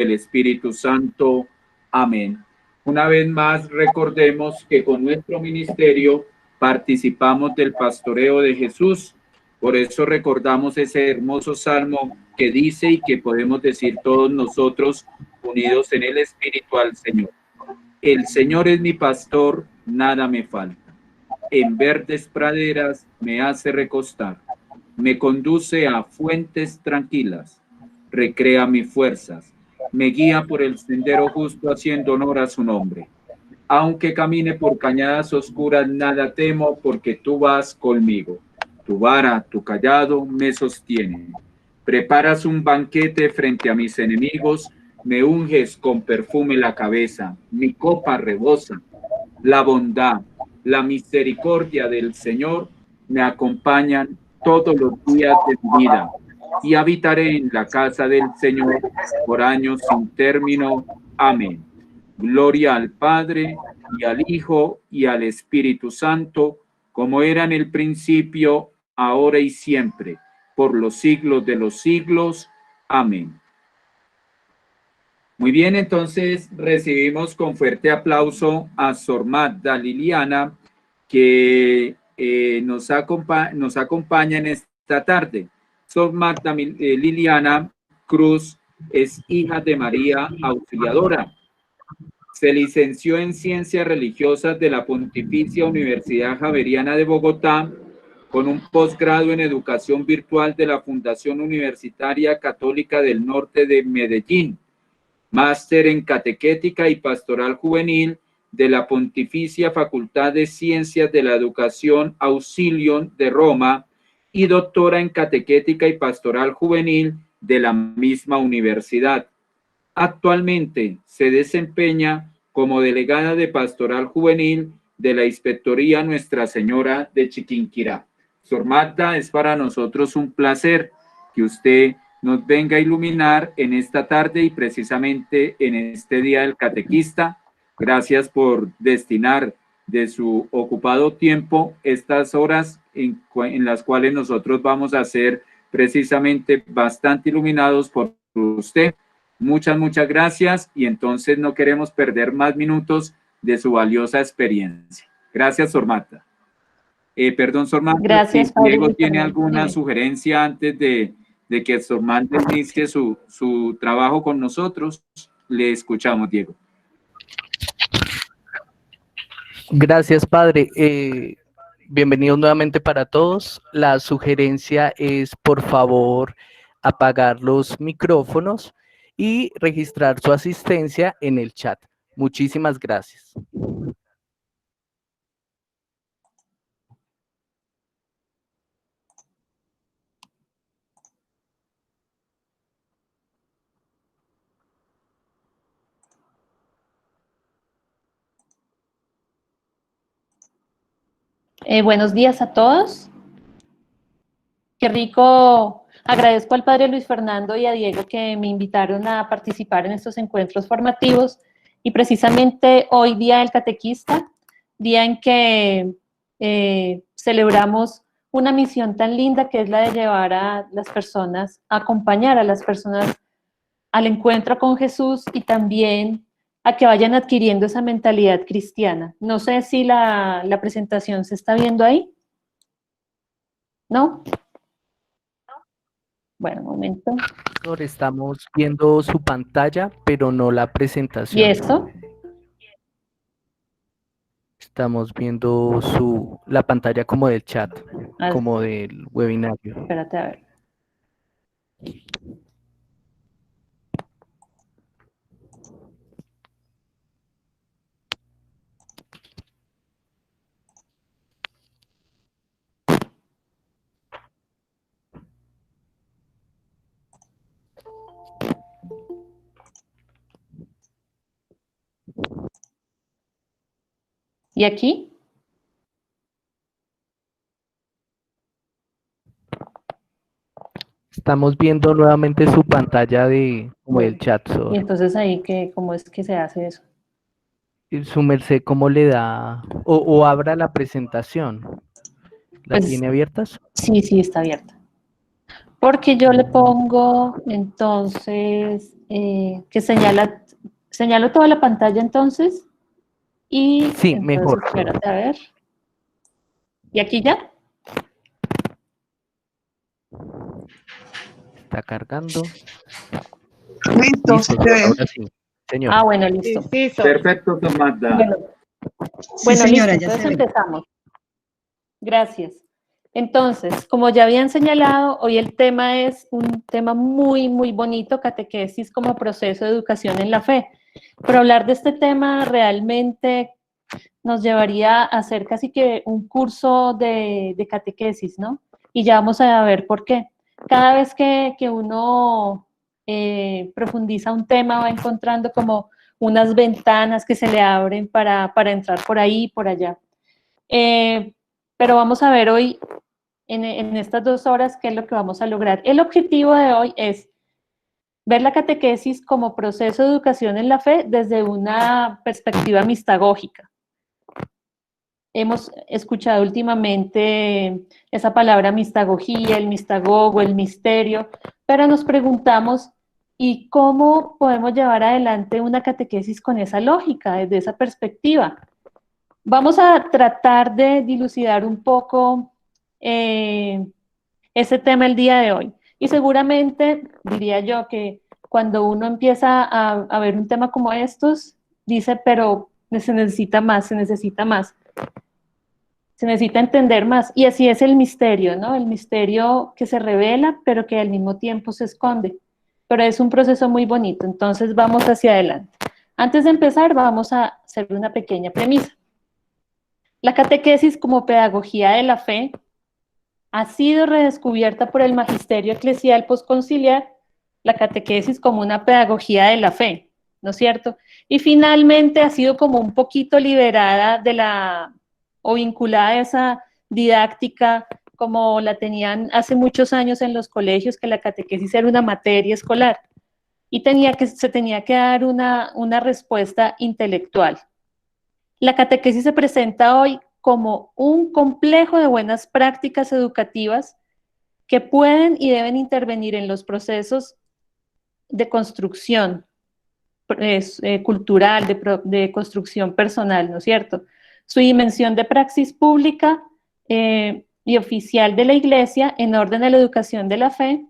del Espíritu Santo. Amén. Una vez más, recordemos que con nuestro ministerio participamos del pastoreo de Jesús. Por eso recordamos ese hermoso salmo que dice y que podemos decir todos nosotros unidos en el Espíritu al Señor. El Señor es mi pastor, nada me falta. En verdes praderas me hace recostar. Me conduce a fuentes tranquilas. Recrea mis fuerzas. Me guía por el sendero justo haciendo honor a su nombre. Aunque camine por cañadas oscuras, nada temo porque tú vas conmigo. Tu vara, tu cayado me sostienen. Preparas un banquete frente a mis enemigos, me unges con perfume la cabeza, mi copa rebosa. La bondad, la misericordia del Señor me acompañan todos los días de mi vida y habitaré en la casa del Señor por años sin término. Amén. Gloria al Padre, y al Hijo, y al Espíritu Santo, como era en el principio, ahora y siempre, por los siglos de los siglos. Amén. Muy bien, entonces recibimos con fuerte aplauso a Sor Magda Liliana, que nos acompaña en esta tarde. Sor Magda Liliana Cruz es hija de María Auxiliadora. Se licenció en Ciencias Religiosas de la Pontificia Universidad Javeriana de Bogotá, con un posgrado en Educación Virtual de la Fundación Universitaria Católica del Norte de Medellín, máster en Catequética y Pastoral Juvenil de la Pontificia Facultad de Ciencias de la Educación Auxilium de Roma y doctora en Catequética y Pastoral Juvenil de la misma universidad. Actualmente se desempeña como delegada de Pastoral Juvenil de la Inspectoría Nuestra Señora de Chiquinquirá. Sor Magda, es para nosotros un placer que usted nos venga a iluminar en esta tarde y precisamente en este Día del Catequista. Gracias por destinar de su ocupado tiempo estas horas en las cuales nosotros vamos a ser precisamente bastante iluminados por usted. Muchas gracias, y entonces no queremos perder más minutos de su valiosa experiencia. Gracias, Sor Magda. Perdón, Sor Magda, gracias, si Padre Diego tiene Fernando. alguna sugerencia antes de que Sor Magda inicie su trabajo con nosotros, le escuchamos, Diego. Gracias, Padre. Bienvenidos nuevamente para todos. La sugerencia es, por favor, apagar los micrófonos y registrar su asistencia en el chat. Muchísimas gracias. Buenos días a todos. Qué rico. Agradezco al Padre Luis Fernando y a Diego que me invitaron a participar en estos encuentros formativos, y precisamente hoy, Día del Catequista, día en que celebramos una misión tan linda que es la de llevar a las personas, a acompañar a las personas al encuentro con Jesús y también a que vayan adquiriendo esa mentalidad cristiana. No sé si la presentación se está viendo ahí. ¿No? Bueno, un momento. Estamos viendo su pantalla, pero no la presentación. ¿Y esto? Estamos viendo la pantalla como del chat, como del webinario. Espérate a ver. ¿Y aquí? Estamos viendo nuevamente su pantalla como el chat. Y entonces ahí, ¿cómo es que se hace eso? Su merced, ¿cómo le da? O abra la presentación. ¿La Pues, tiene abierta? Sí, está abierta. Porque yo le pongo, entonces, que señalo toda la pantalla entonces. Y Sí, entonces, mejor. espérate, a ver. ¿Y aquí ya? Está cargando. Listo, Listo, se ve. ahora sí, señora. Ah, bueno, listo. Sí, Perfecto, Sor Magda. Bueno, sí, bueno, señora, listo, ya entonces se ve. empezamos. Gracias. Entonces, como ya habían señalado, hoy el tema es un tema muy, muy bonito, catequesis como proceso de educación en la fe. Pero hablar de este tema realmente nos llevaría a hacer casi que un curso de catequesis, ¿no? Y ya vamos a ver por qué. Cada vez que uno profundiza un tema va encontrando como unas ventanas que se le abren para entrar por ahí y por allá. Pero vamos a ver hoy, en estas 2 horas, qué es lo que vamos a lograr. El objetivo de hoy es ver la catequesis como proceso de educación en la fe desde una perspectiva mistagógica. Hemos escuchado últimamente esa palabra mistagogía, el mistagogo, el misterio, pero nos preguntamos, ¿y cómo podemos llevar adelante una catequesis con esa lógica, desde esa perspectiva? Vamos a tratar de dilucidar un poco ese tema el día de hoy. Y seguramente diría yo que cuando uno empieza a ver un tema como estos, dice, pero se necesita más, se necesita más. Se necesita entender más. Y así es el misterio, ¿no? El misterio que se revela, pero que al mismo tiempo se esconde. Pero es un proceso muy bonito. Entonces vamos hacia adelante. Antes de empezar, vamos a hacer una pequeña premisa. La catequesis como pedagogía de la fe ha sido redescubierta por el magisterio eclesial posconciliar, la catequesis como una pedagogía de la fe, ¿no es cierto? Y finalmente ha sido como un poquito liberada de o vinculada a esa didáctica como la tenían hace muchos años en los colegios, que la catequesis era una materia escolar y se tenía que dar una respuesta intelectual. La catequesis se presenta hoy como un complejo de buenas prácticas educativas que pueden y deben intervenir en los procesos de construcción cultural, de construcción personal, ¿no es cierto? Su dimensión de praxis pública y oficial de la Iglesia en orden a la educación de la fe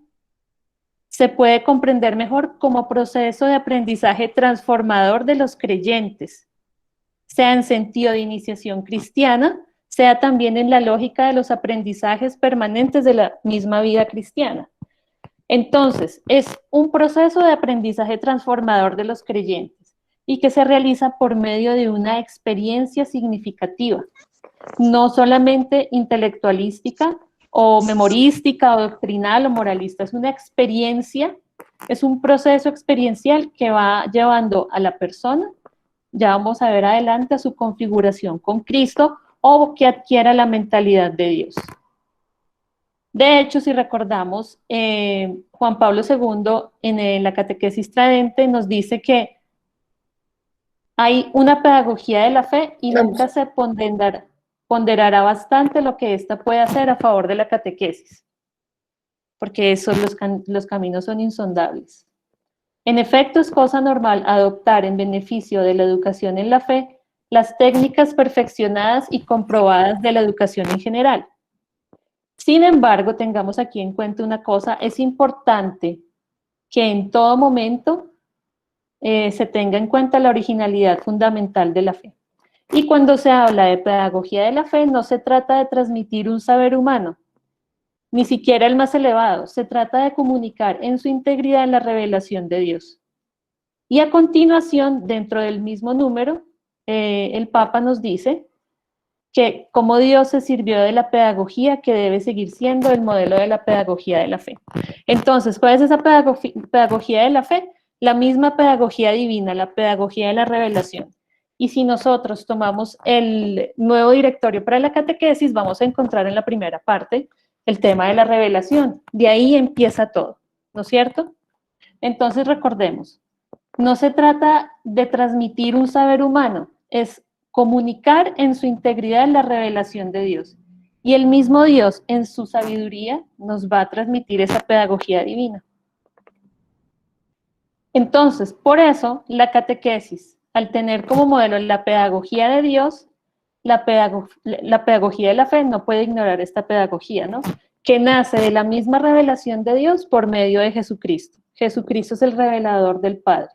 se puede comprender mejor como proceso de aprendizaje transformador de los creyentes, sea en sentido de iniciación cristiana, sea también en la lógica de los aprendizajes permanentes de la misma vida cristiana. Entonces, es un proceso de aprendizaje transformador de los creyentes y que se realiza por medio de una experiencia significativa, no solamente intelectualística o memorística o doctrinal o moralista, es una experiencia, es un proceso experiencial que va llevando a la persona, ya vamos a ver adelante, a su configuración con Cristo o que adquiera la mentalidad de Dios. De hecho, si recordamos, Juan Pablo II en la Catequesis Tridente nos dice que hay una pedagogía de la fe y nunca se ponderará bastante lo que ésta puede hacer a favor de la catequesis, porque los caminos son insondables. En efecto, es cosa normal adoptar en beneficio de la educación en la fe las técnicas perfeccionadas y comprobadas de la educación en general. Sin embargo, tengamos aquí en cuenta una cosa, es importante que en todo momento se tenga en cuenta la originalidad fundamental de la fe. Y cuando se habla de pedagogía de la fe, no se trata de transmitir un saber humano, ni siquiera el más elevado, se trata de comunicar en su integridad la revelación de Dios. Y a continuación, dentro del mismo número, el Papa nos dice que cómo Dios se sirvió de la pedagogía que debe seguir siendo el modelo de la pedagogía de la fe. Entonces, ¿cuál es esa pedagogía de la fe? La misma pedagogía divina, la pedagogía de la revelación. Y si nosotros tomamos el nuevo directorio para la catequesis, vamos a encontrar en la primera parte el tema de la revelación. De ahí empieza todo, ¿no es cierto? Entonces, recordemos, no se trata de transmitir un saber humano, es comunicar en su integridad la revelación de Dios. Y el mismo Dios, en su sabiduría, nos va a transmitir esa pedagogía divina. Entonces, por eso, la catequesis, al tener como modelo la pedagogía de Dios, la pedagogía de la fe no puede ignorar esta pedagogía, ¿no? Que nace de la misma revelación de Dios por medio de Jesucristo. Jesucristo es el revelador del Padre.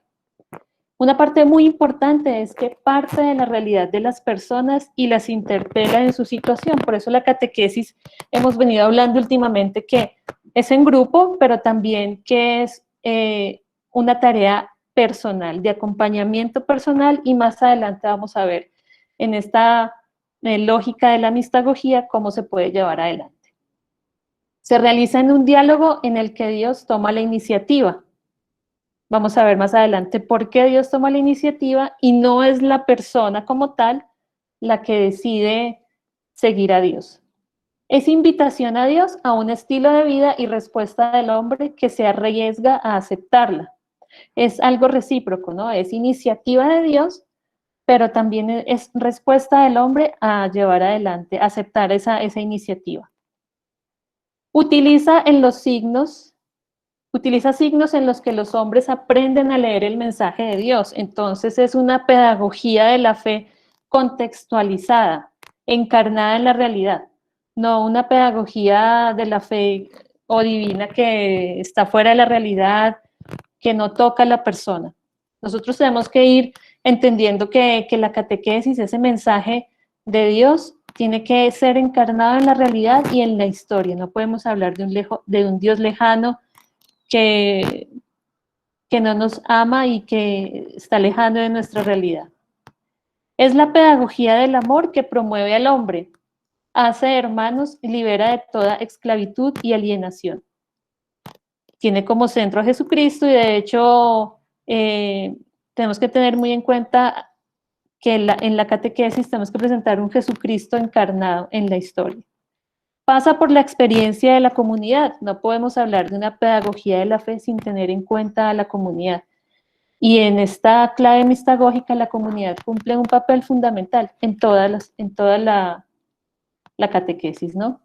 Una parte muy importante es que parte de la realidad de las personas y las interpela en su situación. Por eso la catequesis, hemos venido hablando últimamente que es en grupo, pero también que es una tarea personal, de acompañamiento personal, y más adelante vamos a ver en esta lógica de la mistagogía cómo se puede llevar adelante. Se realiza en un diálogo en el que Dios toma la iniciativa. Vamos a ver más adelante por qué Dios toma la iniciativa y no es la persona como tal la que decide seguir a Dios. Es invitación a Dios a un estilo de vida y respuesta del hombre que se arriesga a aceptarla. Es algo recíproco, ¿no? Es iniciativa de Dios, pero también es respuesta del hombre a llevar adelante, a aceptar esa iniciativa. Utiliza signos en los que los hombres aprenden a leer el mensaje de Dios. Entonces es una pedagogía de la fe contextualizada, encarnada en la realidad, no una pedagogía de la fe o divina que está fuera de la realidad, que no toca a la persona. Nosotros tenemos que ir entendiendo que la catequesis, ese mensaje de Dios, tiene que ser encarnado en la realidad y en la historia. No podemos hablar de un Dios lejano que no nos ama y que está lejano de nuestra realidad. Es la pedagogía del amor que promueve al hombre, hace hermanos y libera de toda esclavitud y alienación. Tiene como centro a Jesucristo y de hecho tenemos que tener muy en cuenta que en la catequesis tenemos que presentar un Jesucristo encarnado en la historia. Pasa por la experiencia de la comunidad. No podemos hablar de una pedagogía de la fe sin tener en cuenta a la comunidad. Y en esta clave mistagógica la comunidad cumple un papel fundamental en toda la catequesis, ¿no?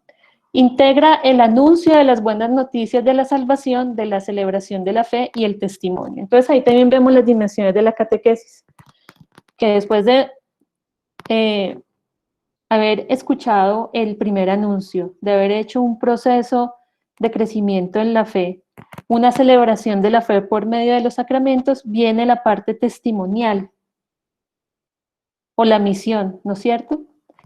Integra el anuncio de las buenas noticias de la salvación, de la celebración de la fe y el testimonio. Entonces ahí también vemos las dimensiones de la catequesis, que después de haber escuchado el primer anuncio, de haber hecho un proceso de crecimiento en la fe, una celebración de la fe por medio de los sacramentos, viene la parte testimonial o la misión, ¿no es cierto?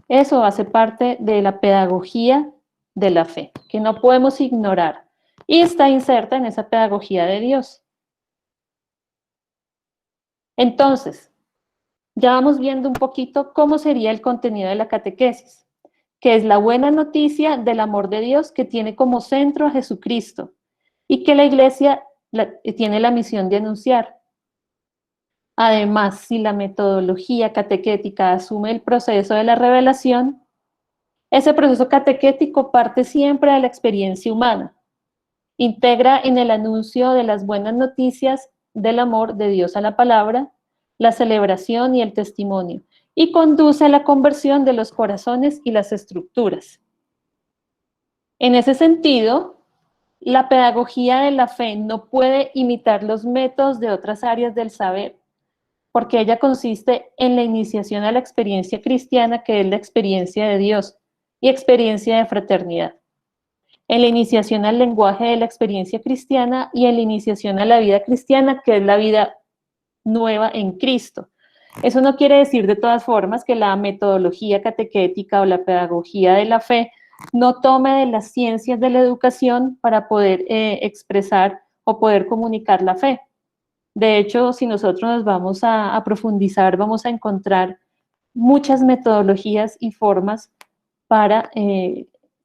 Eso hace parte de la pedagogía de la fe, que no podemos ignorar, y está inserta en esa pedagogía de Dios. Entonces, ya vamos viendo un poquito cómo sería el contenido de la catequesis, que es la buena noticia del amor de Dios que tiene como centro a Jesucristo y que la Iglesia tiene la misión de anunciar. Además, si la metodología catequética asume el proceso de la revelación, ese proceso catequético parte siempre de la experiencia humana, integra en el anuncio de las buenas noticias del amor de Dios a la palabra, la celebración y el testimonio, y conduce a la conversión de los corazones y las estructuras. En ese sentido, la pedagogía de la fe no puede imitar los métodos de otras áreas del saber, porque ella consiste en la iniciación a la experiencia cristiana, que es la experiencia de Dios, y experiencia de fraternidad. En la iniciación al lenguaje de la experiencia cristiana y en la iniciación a la vida cristiana, que es la vida nueva en Cristo. Eso no quiere decir de todas formas que la metodología catequética o la pedagogía de la fe no tome de las ciencias de la educación para poder expresar o poder comunicar la fe. De hecho, si nosotros nos vamos a profundizar, vamos a encontrar muchas metodologías y formas para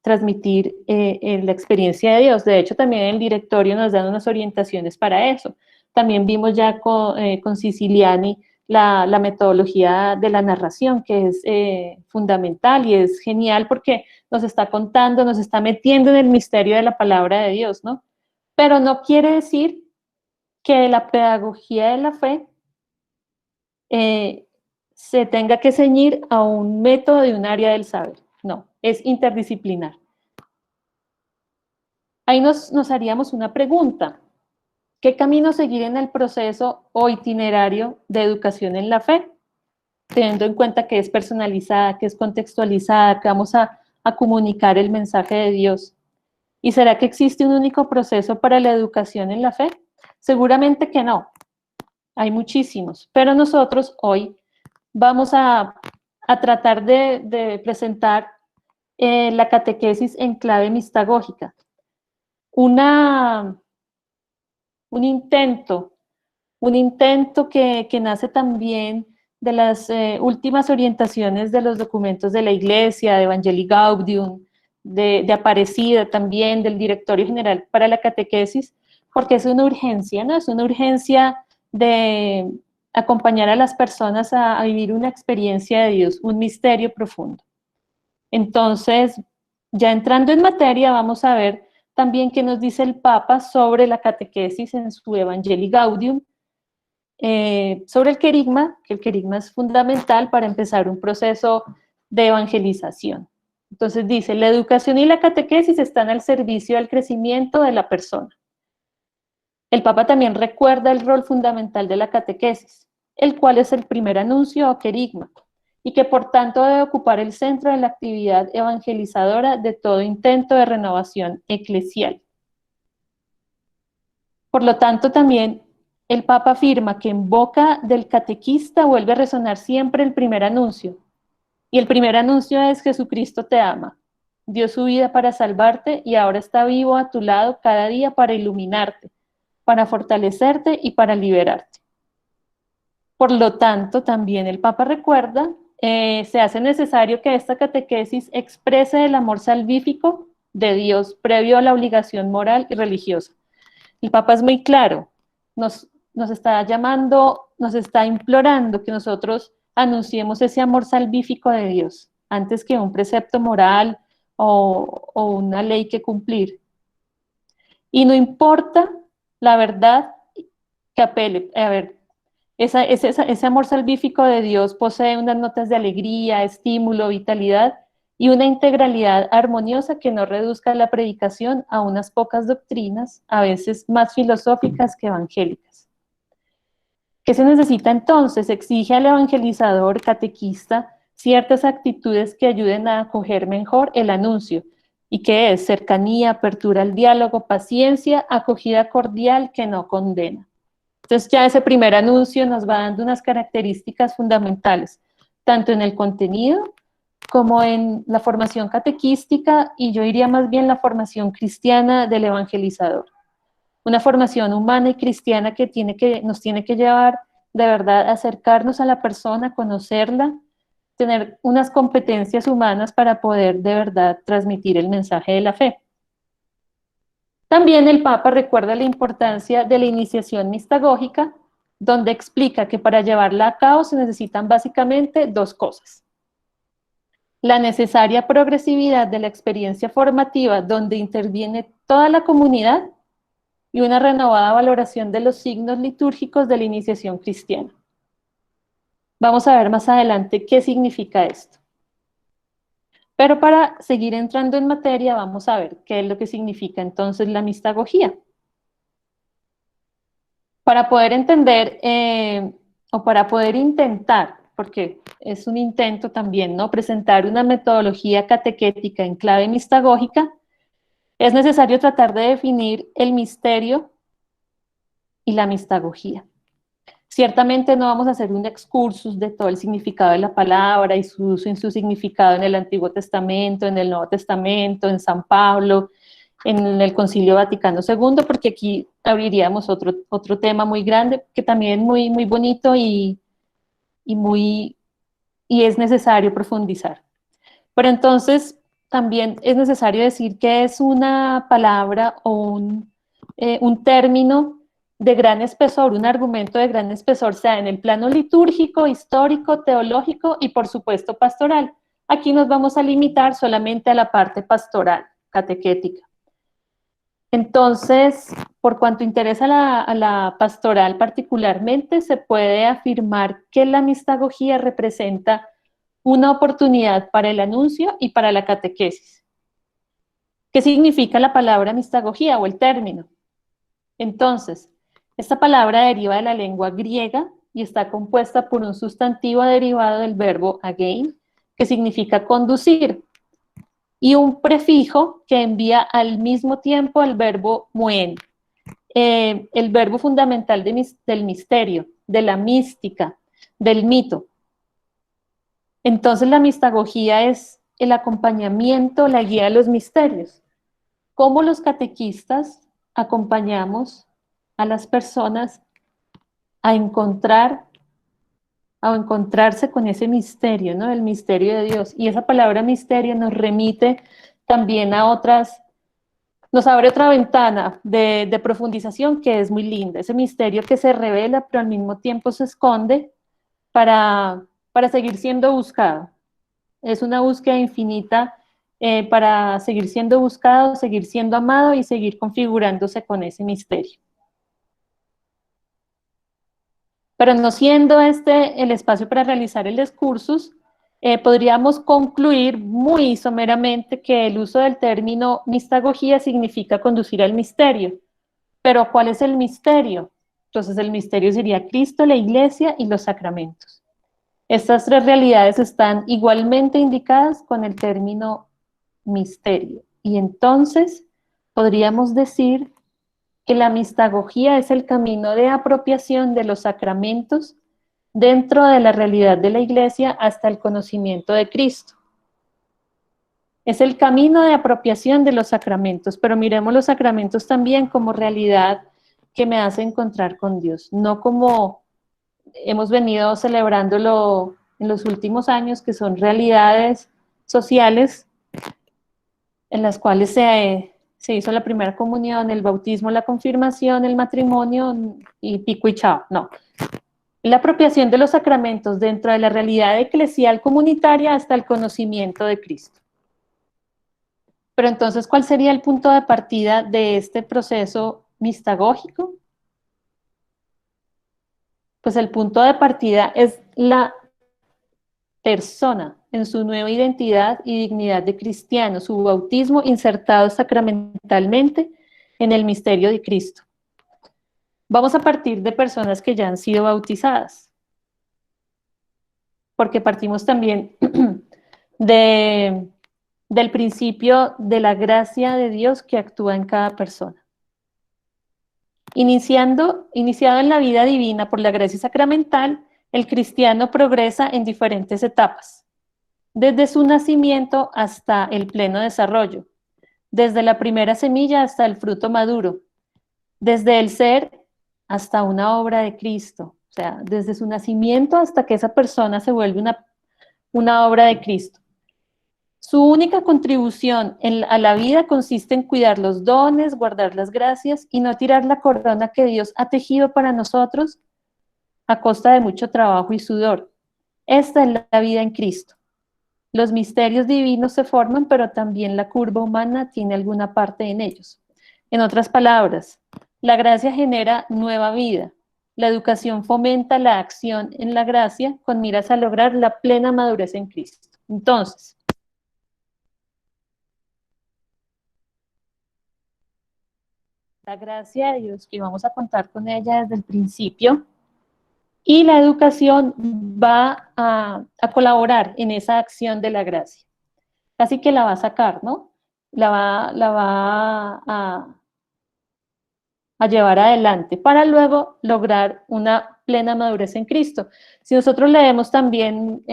transmitir la experiencia de Dios. De hecho, también en el directorio nos dan unas orientaciones para eso. También vimos ya con Siciliani la metodología de la narración, que es fundamental y es genial porque nos está contando, nos está metiendo en el misterio de la palabra de Dios, ¿no? Pero no quiere decir que la pedagogía de la fe se tenga que ceñir a un método de un área del saber. No, es interdisciplinar. Ahí nos haríamos una pregunta. ¿Qué camino seguir en el proceso o itinerario de educación en la fe? Teniendo en cuenta que es personalizada, que es contextualizada, que vamos a comunicar el mensaje de Dios. ¿Y será que existe un único proceso para la educación en la fe? Seguramente que no. Hay muchísimos, pero nosotros hoy vamos a tratar de presentar la catequesis en clave mistagógica. Un intento que nace también de las últimas orientaciones de los documentos de la Iglesia, de Evangelii Gaudium, de Aparecida también, del Directorio General para la Catequesis, porque es una urgencia, ¿no? Es una urgencia de acompañar a las personas a vivir una experiencia de Dios, un misterio profundo. Entonces, ya entrando en materia, vamos a ver también qué nos dice el Papa sobre la catequesis en su Evangelii Gaudium, sobre el querigma, que el querigma es fundamental para empezar un proceso de evangelización. Entonces dice, la educación y la catequesis están al servicio del crecimiento de la persona. El Papa también recuerda el rol fundamental de la catequesis, el cual es el primer anuncio o querigma, y que por tanto debe ocupar el centro de la actividad evangelizadora de todo intento de renovación eclesial. Por lo tanto, también el Papa afirma que en boca del catequista vuelve a resonar siempre el primer anuncio, y el primer anuncio es Jesucristo te ama, dio su vida para salvarte y ahora está vivo a tu lado cada día para iluminarte, para fortalecerte y para liberarte. Por lo tanto, también el Papa recuerda, se hace necesario que esta catequesis exprese el amor salvífico de Dios previo a la obligación moral y religiosa. El Papa es muy claro, nos está llamando, nos está implorando que nosotros anunciemos ese amor salvífico de Dios, antes que un precepto moral o una ley que cumplir. Y no importa la verdad que apele, a ver, ese amor salvífico de Dios posee unas notas de alegría, estímulo, vitalidad y una integralidad armoniosa que no reduzca la predicación a unas pocas doctrinas, a veces más filosóficas que evangélicas. ¿Qué se necesita entonces? Exige al evangelizador, catequista, ciertas actitudes que ayuden a acoger mejor el anuncio. ¿Y qué es? Cercanía, apertura al diálogo, paciencia, acogida cordial que no condena. Entonces ya ese primer anuncio nos va dando unas características fundamentales, tanto en el contenido como en la formación catequística y yo diría más bien la formación cristiana del evangelizador. Una formación humana y cristiana que nos tiene que llevar de verdad a acercarnos a la persona, conocerla, tener unas competencias humanas para poder de verdad transmitir el mensaje de la fe. También el Papa recuerda la importancia de la iniciación mistagógica, donde explica que para llevarla a cabo se necesitan básicamente dos cosas. La necesaria progresividad de la experiencia formativa, donde interviene toda la comunidad, y una renovada valoración de los signos litúrgicos de la iniciación cristiana. Vamos a ver más adelante qué significa esto. Pero para seguir entrando en materia, vamos a ver qué es lo que significa entonces la mistagogía. Para poder entender, o para poder intentar, porque es un intento también, ¿no? Presentar una metodología catequética en clave mistagógica, es necesario tratar de definir el misterio y la mistagogía. Ciertamente no vamos a hacer un excursus de todo el significado de la palabra y su uso en su significado en el Antiguo Testamento, en el Nuevo Testamento, en San Pablo, en el Concilio Vaticano II, porque aquí abriríamos otro tema muy grande, que también es muy, muy bonito y es necesario profundizar. Pero entonces también es necesario decir que es una palabra o un término de gran espesor, un argumento de gran espesor, sea en el plano litúrgico, histórico, teológico y por supuesto pastoral. Aquí nos vamos a limitar solamente a la parte pastoral, catequética. Entonces, por cuanto interesa a la pastoral particularmente, se puede afirmar que la mistagogía representa una oportunidad para el anuncio y para la catequesis. ¿Qué significa la palabra mistagogía o el término? Entonces, Esta palabra deriva de la lengua griega y está compuesta por un sustantivo derivado del verbo agein, que significa conducir, y un prefijo que envía al mismo tiempo al verbo muen, el verbo fundamental del misterio, de la mística, del mito. Entonces la mistagogía es el acompañamiento, la guía de los misterios. ¿Cómo los catequistas acompañamos a las personas a encontrar o encontrarse con ese misterio, ¿no? El misterio de Dios? Y esa palabra misterio nos remite también a otras, nos abre otra ventana de profundización que es muy linda, ese misterio que se revela pero al mismo tiempo se esconde para seguir siendo buscado. Es una búsqueda infinita para seguir siendo buscado, seguir siendo amado y seguir configurándose con ese misterio. Pero no siendo este el espacio para realizar el excursus, podríamos concluir muy someramente que el uso del término mistagogía significa conducir al misterio. Pero ¿cuál es el misterio? Entonces el misterio sería Cristo, la Iglesia y los sacramentos. Estas tres realidades están igualmente indicadas con el término misterio. Y entonces podríamos decir que la mistagogía es el camino de apropiación de los sacramentos dentro de la realidad de la Iglesia hasta el conocimiento de Cristo. Es el camino de apropiación de los sacramentos, pero miremos los sacramentos también como realidad que me hace encontrar con Dios, no como hemos venido celebrándolo en los últimos años, que son realidades sociales en las cuales se hizo la primera comunión, el bautismo, la confirmación, el matrimonio y pico y chao. No. La apropiación de los sacramentos dentro de la realidad eclesial comunitaria hasta el conocimiento de Cristo. Pero entonces, ¿cuál sería el punto de partida de este proceso mistagógico? Pues el punto de partida es la persona en su nueva identidad y dignidad de cristiano, su bautismo insertado sacramentalmente en el misterio de Cristo. Vamos a partir de personas que ya han sido bautizadas, porque partimos también del principio de la gracia de Dios que actúa en cada persona. Iniciado en la vida divina por la gracia sacramental, el cristiano progresa en diferentes etapas, desde su nacimiento hasta el pleno desarrollo, desde la primera semilla hasta el fruto maduro, desde el ser hasta una obra de Cristo, o sea, desde su nacimiento hasta que esa persona se vuelve una obra de Cristo. Su única contribución a la vida consiste en cuidar los dones, guardar las gracias y no tirar la corona que Dios ha tejido para nosotros a costa de mucho trabajo y sudor. Esta es la vida en Cristo. Los misterios divinos se forman, pero también la curva humana tiene alguna parte en ellos. En otras palabras, la gracia genera nueva vida. La educación fomenta la acción en la gracia con miras a lograr la plena madurez en Cristo. Entonces, la gracia de Dios, que vamos a contar con ella desde el principio, y la educación va a colaborar en esa acción de la gracia. Casi que la va a sacar, ¿no? La va a llevar adelante para luego lograr una plena madurez en Cristo. Si nosotros leemos también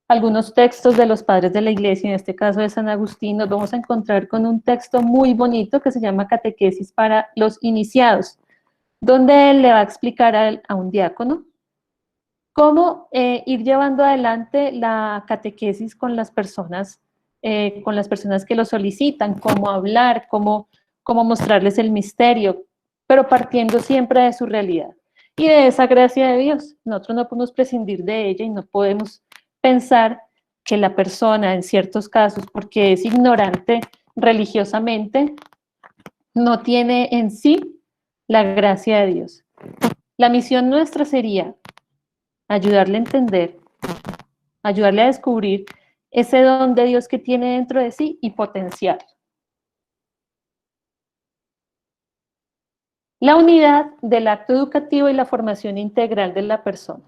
algunos textos de los padres de la Iglesia, en este caso de San Agustín, nos vamos a encontrar con un texto muy bonito que se llama Catequesis para los iniciados, donde él le va a explicar a un diácono cómo ir llevando adelante la catequesis con las personas que lo solicitan, cómo hablar, cómo mostrarles el misterio, pero partiendo siempre de su realidad y de esa gracia de Dios. Nosotros no podemos prescindir de ella y no podemos pensar que la persona, en ciertos casos, porque es ignorante religiosamente, no tiene en sí la gracia de Dios. La misión nuestra sería ayudarle a entender, ayudarle a descubrir ese don de Dios que tiene dentro de sí y potenciarlo. la unidad del acto educativo y la formación integral de la persona.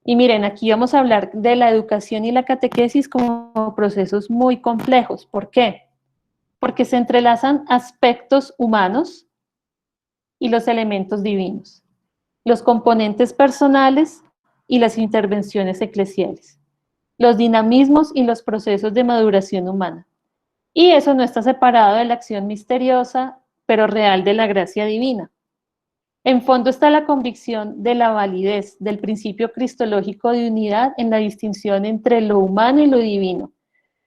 Y miren, aquí vamos a hablar de la educación y la catequesis como procesos muy complejos. ¿Por qué? Porque se entrelazan aspectos humanos y los elementos divinos, los componentes personales y las intervenciones eclesiales, los dinamismos y los procesos de maduración humana. Y eso no está separado de la acción misteriosa, pero real de la gracia divina. En fondo está la convicción de la validez del principio cristológico de unidad en la distinción entre lo humano y lo divino,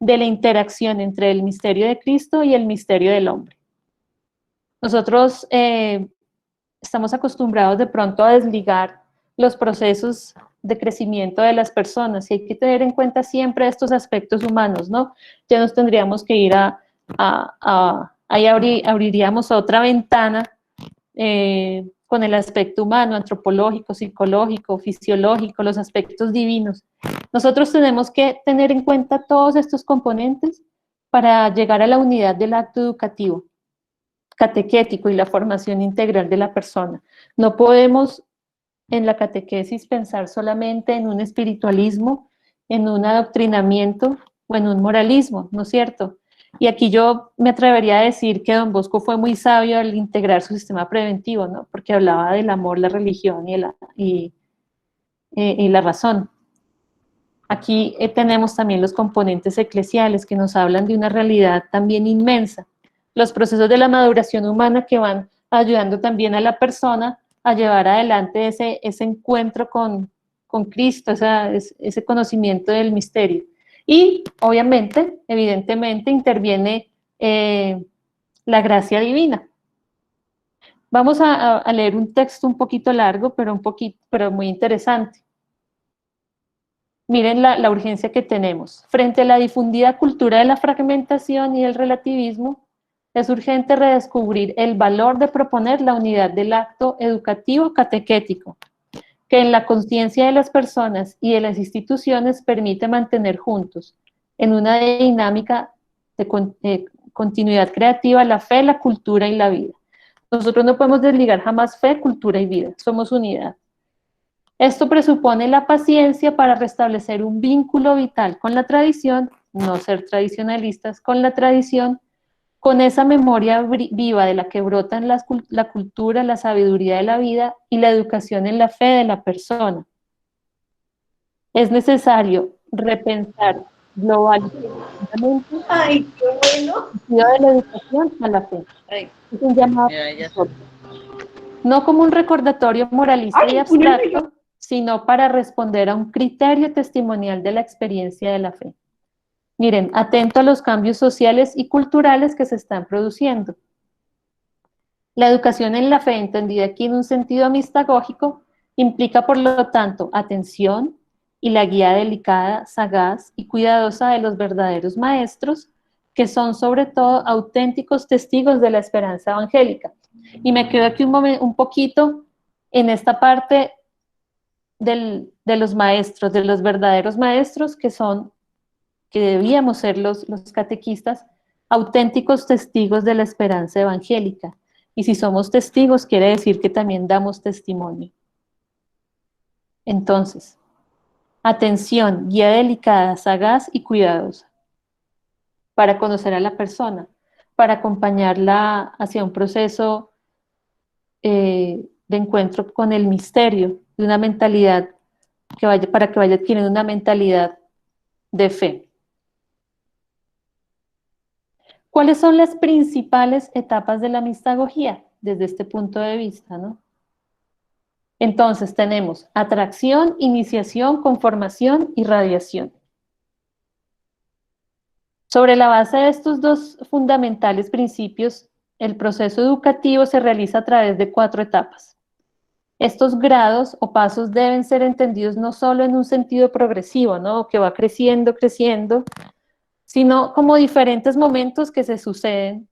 de la interacción entre el misterio de Cristo y el misterio del hombre. Nosotros estamos acostumbrados de pronto a desligar los procesos de crecimiento de las personas y hay que tener en cuenta siempre estos aspectos humanos, ¿no? Ya nos tendríamos que ir ahí abriríamos otra ventana con el aspecto humano, antropológico, psicológico, fisiológico, los aspectos divinos. Nosotros tenemos que tener en cuenta todos estos componentes para llegar a la unidad del acto educativo, catequético y la formación integral de la persona. No podemos en la catequesis pensar solamente en un espiritualismo, en un adoctrinamiento o en un moralismo, ¿no es cierto? Y aquí yo me atrevería a decir que Don Bosco fue muy sabio al integrar su sistema preventivo, ¿no? Porque hablaba del amor, la religión y la razón. Aquí tenemos también los componentes eclesiales que nos hablan de una realidad también inmensa. Los procesos de la maduración humana que van ayudando también a la persona a llevar adelante ese encuentro con Cristo, ese conocimiento del misterio. Y obviamente, evidentemente, interviene la gracia divina. Vamos a leer un texto un poquito largo, pero muy interesante. Miren la urgencia que tenemos. Frente a la difundida cultura de la fragmentación y el relativismo, es urgente redescubrir el valor de proponer la unidad del acto educativo catequético, que en la conciencia de las personas y de las instituciones permite mantener juntos, en una dinámica de continuidad creativa, la fe, la cultura y la vida. Nosotros no podemos desligar jamás fe, cultura y vida, somos unidad. Esto presupone la paciencia para restablecer un vínculo vital con la tradición, no ser tradicionalistas con la tradición, con esa memoria viva de la que brotan la cultura, la sabiduría de la vida y la educación en la fe de la persona. Es necesario repensar globalmente Ay, qué bueno. el sentido de la educación a la fe. Ay, Es un llamado, ya. no como un recordatorio moralista y abstracto, sino para responder a un criterio testimonial de la experiencia de la fe. Miren, atento a los cambios sociales y culturales que se están produciendo. La educación en la fe, entendida aquí en un sentido amistagógico, implica, por lo tanto, atención y la guía delicada, sagaz y cuidadosa de los verdaderos maestros, que son sobre todo auténticos testigos de la esperanza evangélica. Y me quedo aquí un poquito en esta parte de los maestros, de los verdaderos maestros que debíamos ser los catequistas, auténticos testigos de la esperanza evangélica. Y si somos testigos, quiere decir que también damos testimonio. Entonces, atención, guía delicada, sagaz y cuidadosa, para conocer a la persona, para acompañarla hacia un proceso de encuentro con el misterio, de una mentalidad para que vaya adquiriendo una mentalidad de fe. ¿Cuáles son las principales etapas de la mistagogía desde este punto de vista, ¿no? Entonces tenemos atracción, iniciación, conformación y radiación. Sobre la base de estos dos fundamentales principios, el proceso educativo se realiza a través de 4 etapas. Estos grados o pasos deben ser entendidos no solo en un sentido progresivo, ¿no? Que va creciendo, sino como diferentes momentos que se suceden,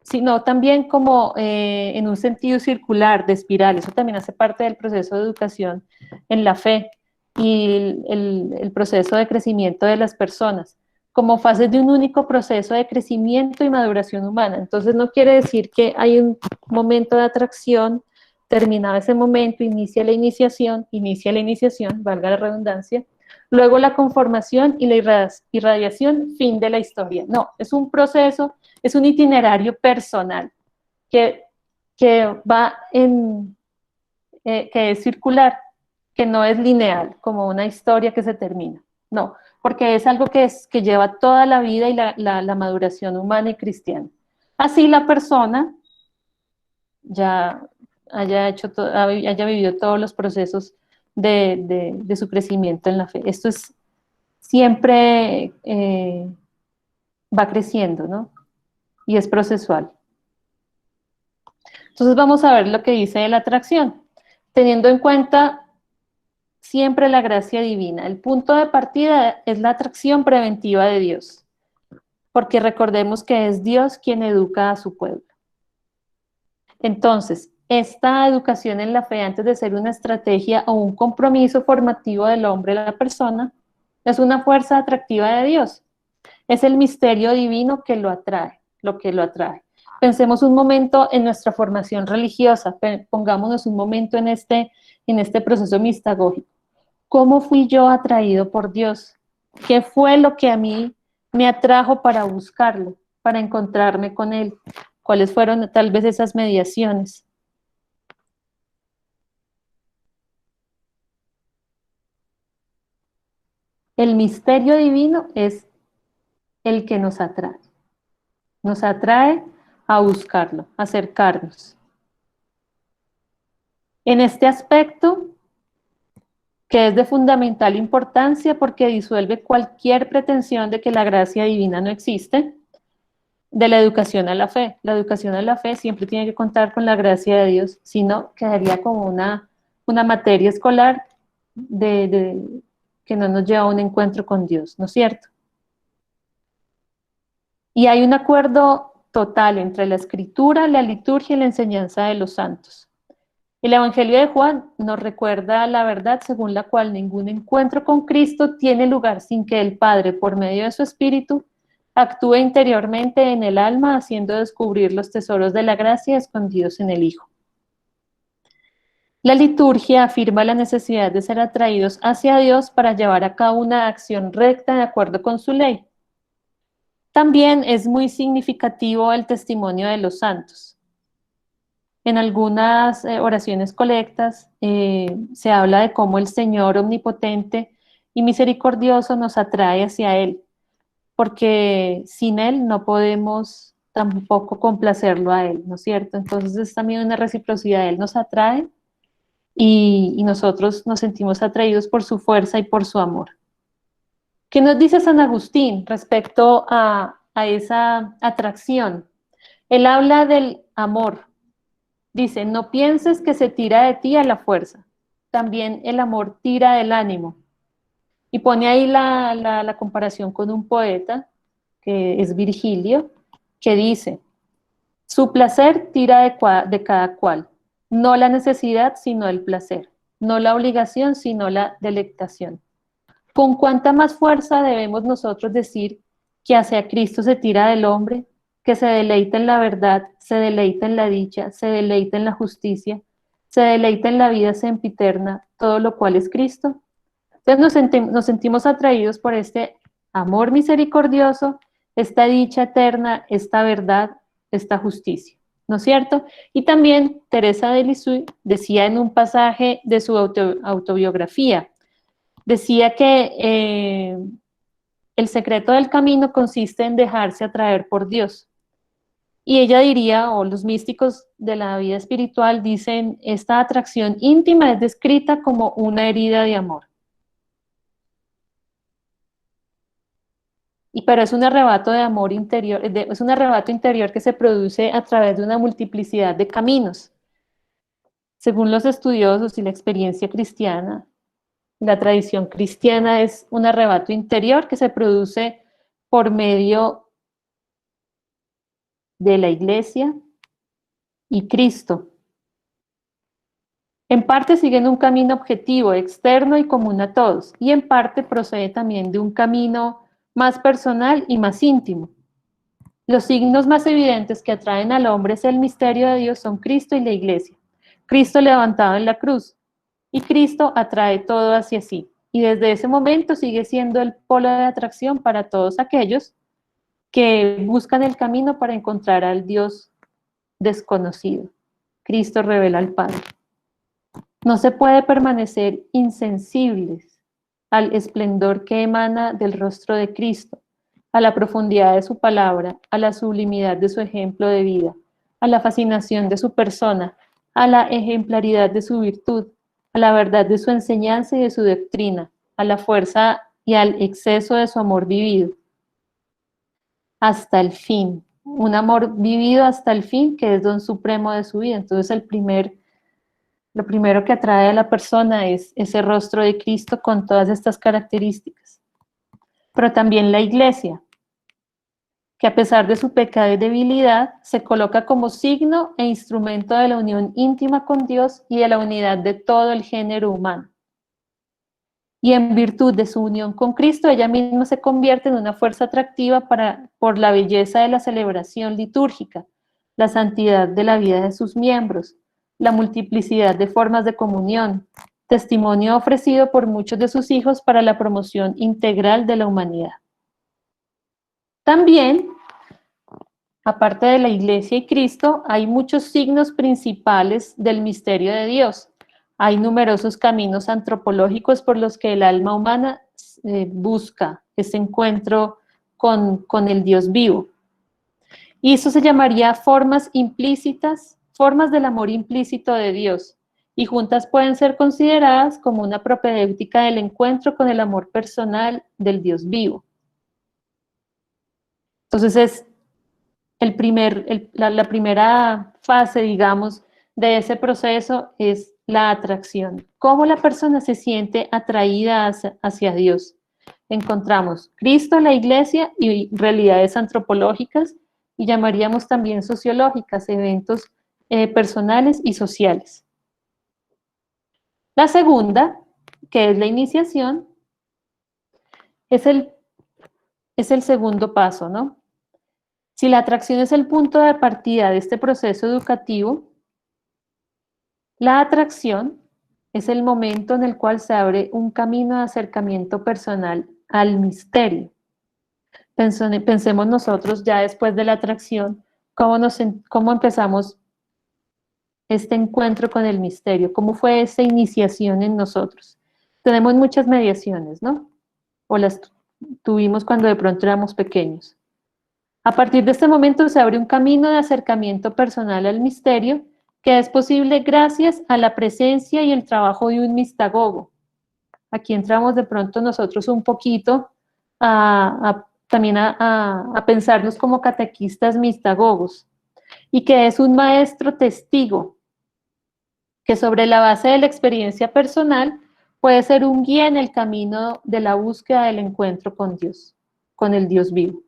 sino también como en un sentido circular, de espiral. Eso también hace parte del proceso de educación en la fe y el proceso de crecimiento de las personas. como fases de un único proceso de crecimiento y maduración humana. Entonces no quiere decir que hay un momento de atracción, terminado ese momento, inicia la iniciación, valga la redundancia, luego la conformación y la irradiación, fin de la historia. No, es un proceso, es un itinerario personal que va que es circular, que no es lineal, como una historia que se termina. No, porque es algo que lleva toda la vida y la maduración humana y cristiana. Así la persona ya haya vivido todos los procesos de su crecimiento en la fe. Esto es siempre va creciendo, ¿no? Y es procesual. Entonces vamos a ver lo que dice de la atracción, teniendo en cuenta siempre la gracia divina. El punto de partida es la atracción preventiva de Dios, porque recordemos que es Dios quien educa a su pueblo. Entonces, esta educación en la fe, antes de ser una estrategia o un compromiso formativo del hombre, la persona, es una fuerza atractiva de Dios. Es el misterio divino que lo atrae, lo que lo atrae. Pensemos un momento en nuestra formación religiosa, pongámonos un momento en este proceso mistagógico. ¿Cómo fui yo atraído por Dios? ¿Qué fue lo que a mí me atrajo para buscarlo, para encontrarme con Él? ¿Cuáles fueron tal vez esas mediaciones? El misterio divino es el que nos atrae. Nos atrae a buscarlo, a acercarnos. En este aspecto, que es de fundamental importancia porque disuelve cualquier pretensión de que la gracia divina no existe, de la educación a la fe. La educación a la fe siempre tiene que contar con la gracia de Dios, si no, quedaría como una materia escolar que no nos lleva a un encuentro con Dios, ¿no es cierto? Y hay un acuerdo total entre la escritura, la liturgia y la enseñanza de los santos. El Evangelio de Juan nos recuerda la verdad según la cual ningún encuentro con Cristo tiene lugar sin que el Padre, por medio de su Espíritu, actúe interiormente en el alma, haciendo descubrir los tesoros de la gracia escondidos en el Hijo. La liturgia afirma la necesidad de ser atraídos hacia Dios para llevar a cabo una acción recta de acuerdo con su ley. También es muy significativo el testimonio de los santos. En algunas oraciones colectas se habla de cómo el Señor omnipotente y misericordioso nos atrae hacia Él, porque sin Él no podemos tampoco complacerlo a Él, ¿no es cierto? Entonces es también una reciprocidad, Él nos atrae y nosotros nos sentimos atraídos por su fuerza y por su amor. ¿Qué nos dice San Agustín respecto a esa atracción? Él habla del amor. Dice, no pienses que se tira de ti a la fuerza. También el amor tira del ánimo. Y pone ahí la comparación con un poeta, que es Virgilio, que dice, su placer tira de cada cual, no la necesidad, sino el placer, no la obligación, sino la delectación. ¿Con cuánta más fuerza debemos nosotros decir que hacia Cristo se tira del hombre, que se deleita en la verdad, se deleita en la dicha, se deleita en la justicia, se deleita en la vida sempiterna, todo lo cual es Cristo? Entonces nos sentimos atraídos por este amor misericordioso, esta dicha eterna, esta verdad, esta justicia, ¿no es cierto? Y también Teresa de Lisieux decía en un pasaje de su autobiografía, decía que el secreto del camino consiste en dejarse atraer por Dios. Y ella diría, o los místicos de la vida espiritual dicen, esta atracción íntima es descrita como una herida de amor. Pero es un arrebato de amor interior, es un arrebato interior que se produce a través de una multiplicidad de caminos. Según los estudiosos y la experiencia cristiana, la tradición cristiana es un arrebato interior que se produce por medio de la Iglesia y Cristo. En parte siguen un camino objetivo, externo y común a todos, y en parte procede también de un camino más personal y más íntimo. Los signos más evidentes que atraen al hombre hacia el misterio de Dios son Cristo y la Iglesia. Cristo levantado en la cruz, y Cristo atrae todo hacia sí. Y desde ese momento sigue siendo el polo de atracción para todos aquellos que buscan el camino para encontrar al Dios desconocido. Cristo revela al Padre. No se puede permanecer insensibles al esplendor que emana del rostro de Cristo, a la profundidad de su palabra, a la sublimidad de su ejemplo de vida, a la fascinación de su persona, a la ejemplaridad de su virtud, a la verdad de su enseñanza y de su doctrina, a la fuerza y al exceso de su amor vivido, hasta el fin. Un amor vivido hasta el fin, que es don supremo de su vida. Entonces lo primero que atrae a la persona es ese rostro de Cristo con todas estas características. Pero también la Iglesia, que a pesar de su pecado y debilidad, se coloca como signo e instrumento de la unión íntima con Dios y de la unidad de todo el género humano. Y en virtud de su unión con Cristo, ella misma se convierte en una fuerza atractiva por la belleza de la celebración litúrgica, la santidad de la vida de sus miembros, la multiplicidad de formas de comunión, testimonio ofrecido por muchos de sus hijos para la promoción integral de la humanidad. También, aparte de la Iglesia y Cristo, hay muchos signos principales del misterio de Dios. Hay numerosos caminos antropológicos por los que el alma humana busca ese encuentro con el Dios vivo. Y eso se llamaría formas implícitas, formas del amor implícito de Dios. Y juntas pueden ser consideradas como una propedéutica del encuentro con el amor personal del Dios vivo. Entonces es la primera fase, digamos, de ese proceso es la atracción. ¿Cómo la persona se siente atraída hacia Dios? Encontramos Cristo, la Iglesia y realidades antropológicas, y llamaríamos también sociológicas, eventos personales y sociales. La segunda, que es la iniciación, es el segundo paso, ¿no? Si la atracción es el punto de partida de este proceso educativo, la atracción es el momento en el cual se abre un camino de acercamiento personal al misterio. Pensemos nosotros ya después de la atracción, cómo empezamos este encuentro con el misterio, cómo fue esa iniciación en nosotros. Tenemos muchas mediaciones, ¿no? O las tuvimos cuando de pronto éramos pequeños. A partir de este momento se abre un camino de acercamiento personal al misterio que es posible gracias a la presencia y el trabajo de un mistagogo. Aquí entramos de pronto nosotros un poquito también a pensarnos como catequistas mistagogos, y que es un maestro testigo que sobre la base de la experiencia personal puede ser un guía en el camino de la búsqueda del encuentro con Dios, con el Dios vivo.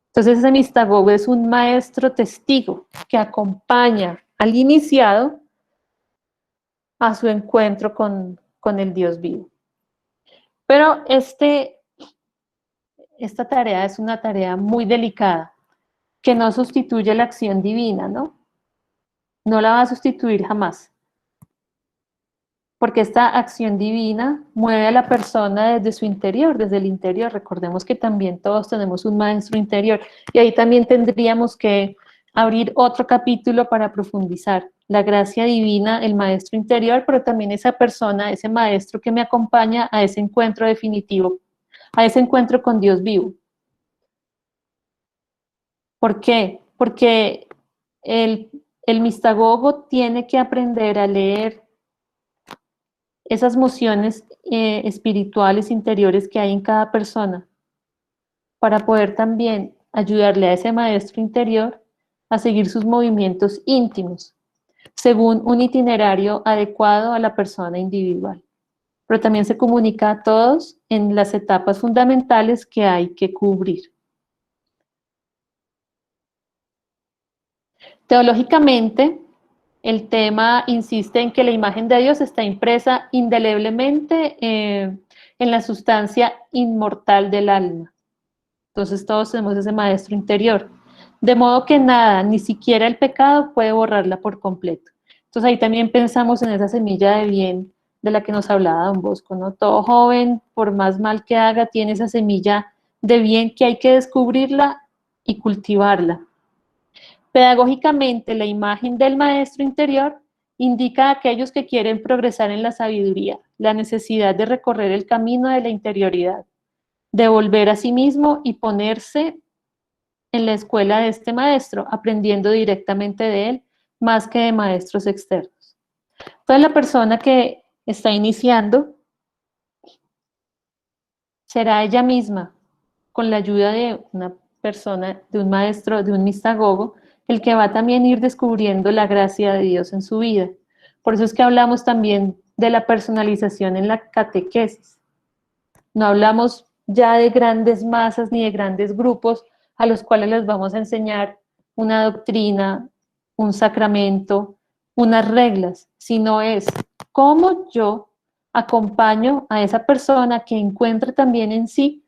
Entonces ese mistagogo es un maestro testigo que acompaña al iniciado a su encuentro con el Dios vivo. Pero esta tarea es una tarea muy delicada, que no sustituye la acción divina, ¿no? No la va a sustituir jamás. Porque esta acción divina mueve a la persona desde su interior, desde el interior. Recordemos que también todos tenemos un maestro interior, y ahí también tendríamos que abrir otro capítulo para profundizar. La gracia divina, el maestro interior, pero también esa persona, ese maestro que me acompaña a ese encuentro definitivo, a ese encuentro con Dios vivo. ¿Por qué? Porque el mistagogo tiene que aprender a leer esas mociones espirituales interiores que hay en cada persona, para poder también ayudarle a ese maestro interior a seguir sus movimientos íntimos, según un itinerario adecuado a la persona individual. Pero también se comunica a todos en las etapas fundamentales que hay que cubrir. Teológicamente, el tema insiste en que la imagen de Dios está impresa indeleblemente en la sustancia inmortal del alma. Entonces todos tenemos ese maestro interior. De modo que nada, ni siquiera el pecado puede borrarla por completo. Entonces ahí también pensamos en esa semilla de bien de la que nos hablaba don Bosco, ¿no? Todo joven, por más mal que haga, tiene esa semilla de bien que hay que descubrirla y cultivarla. Pedagógicamente, la imagen del maestro interior indica a aquellos que quieren progresar en la sabiduría, la necesidad de recorrer el camino de la interioridad, de volver a sí mismo y ponerse en la escuela de este maestro, aprendiendo directamente de él, más que de maestros externos. Entonces, la persona que está iniciando será ella misma, con la ayuda de una persona, de un maestro, de un mistagogo, el que va también a ir descubriendo la gracia de Dios en su vida. Por eso es que hablamos también de la personalización en la catequesis. No hablamos ya de grandes masas ni de grandes grupos a los cuales les vamos a enseñar una doctrina, un sacramento, unas reglas, sino es cómo yo acompaño a esa persona que encuentre también en sí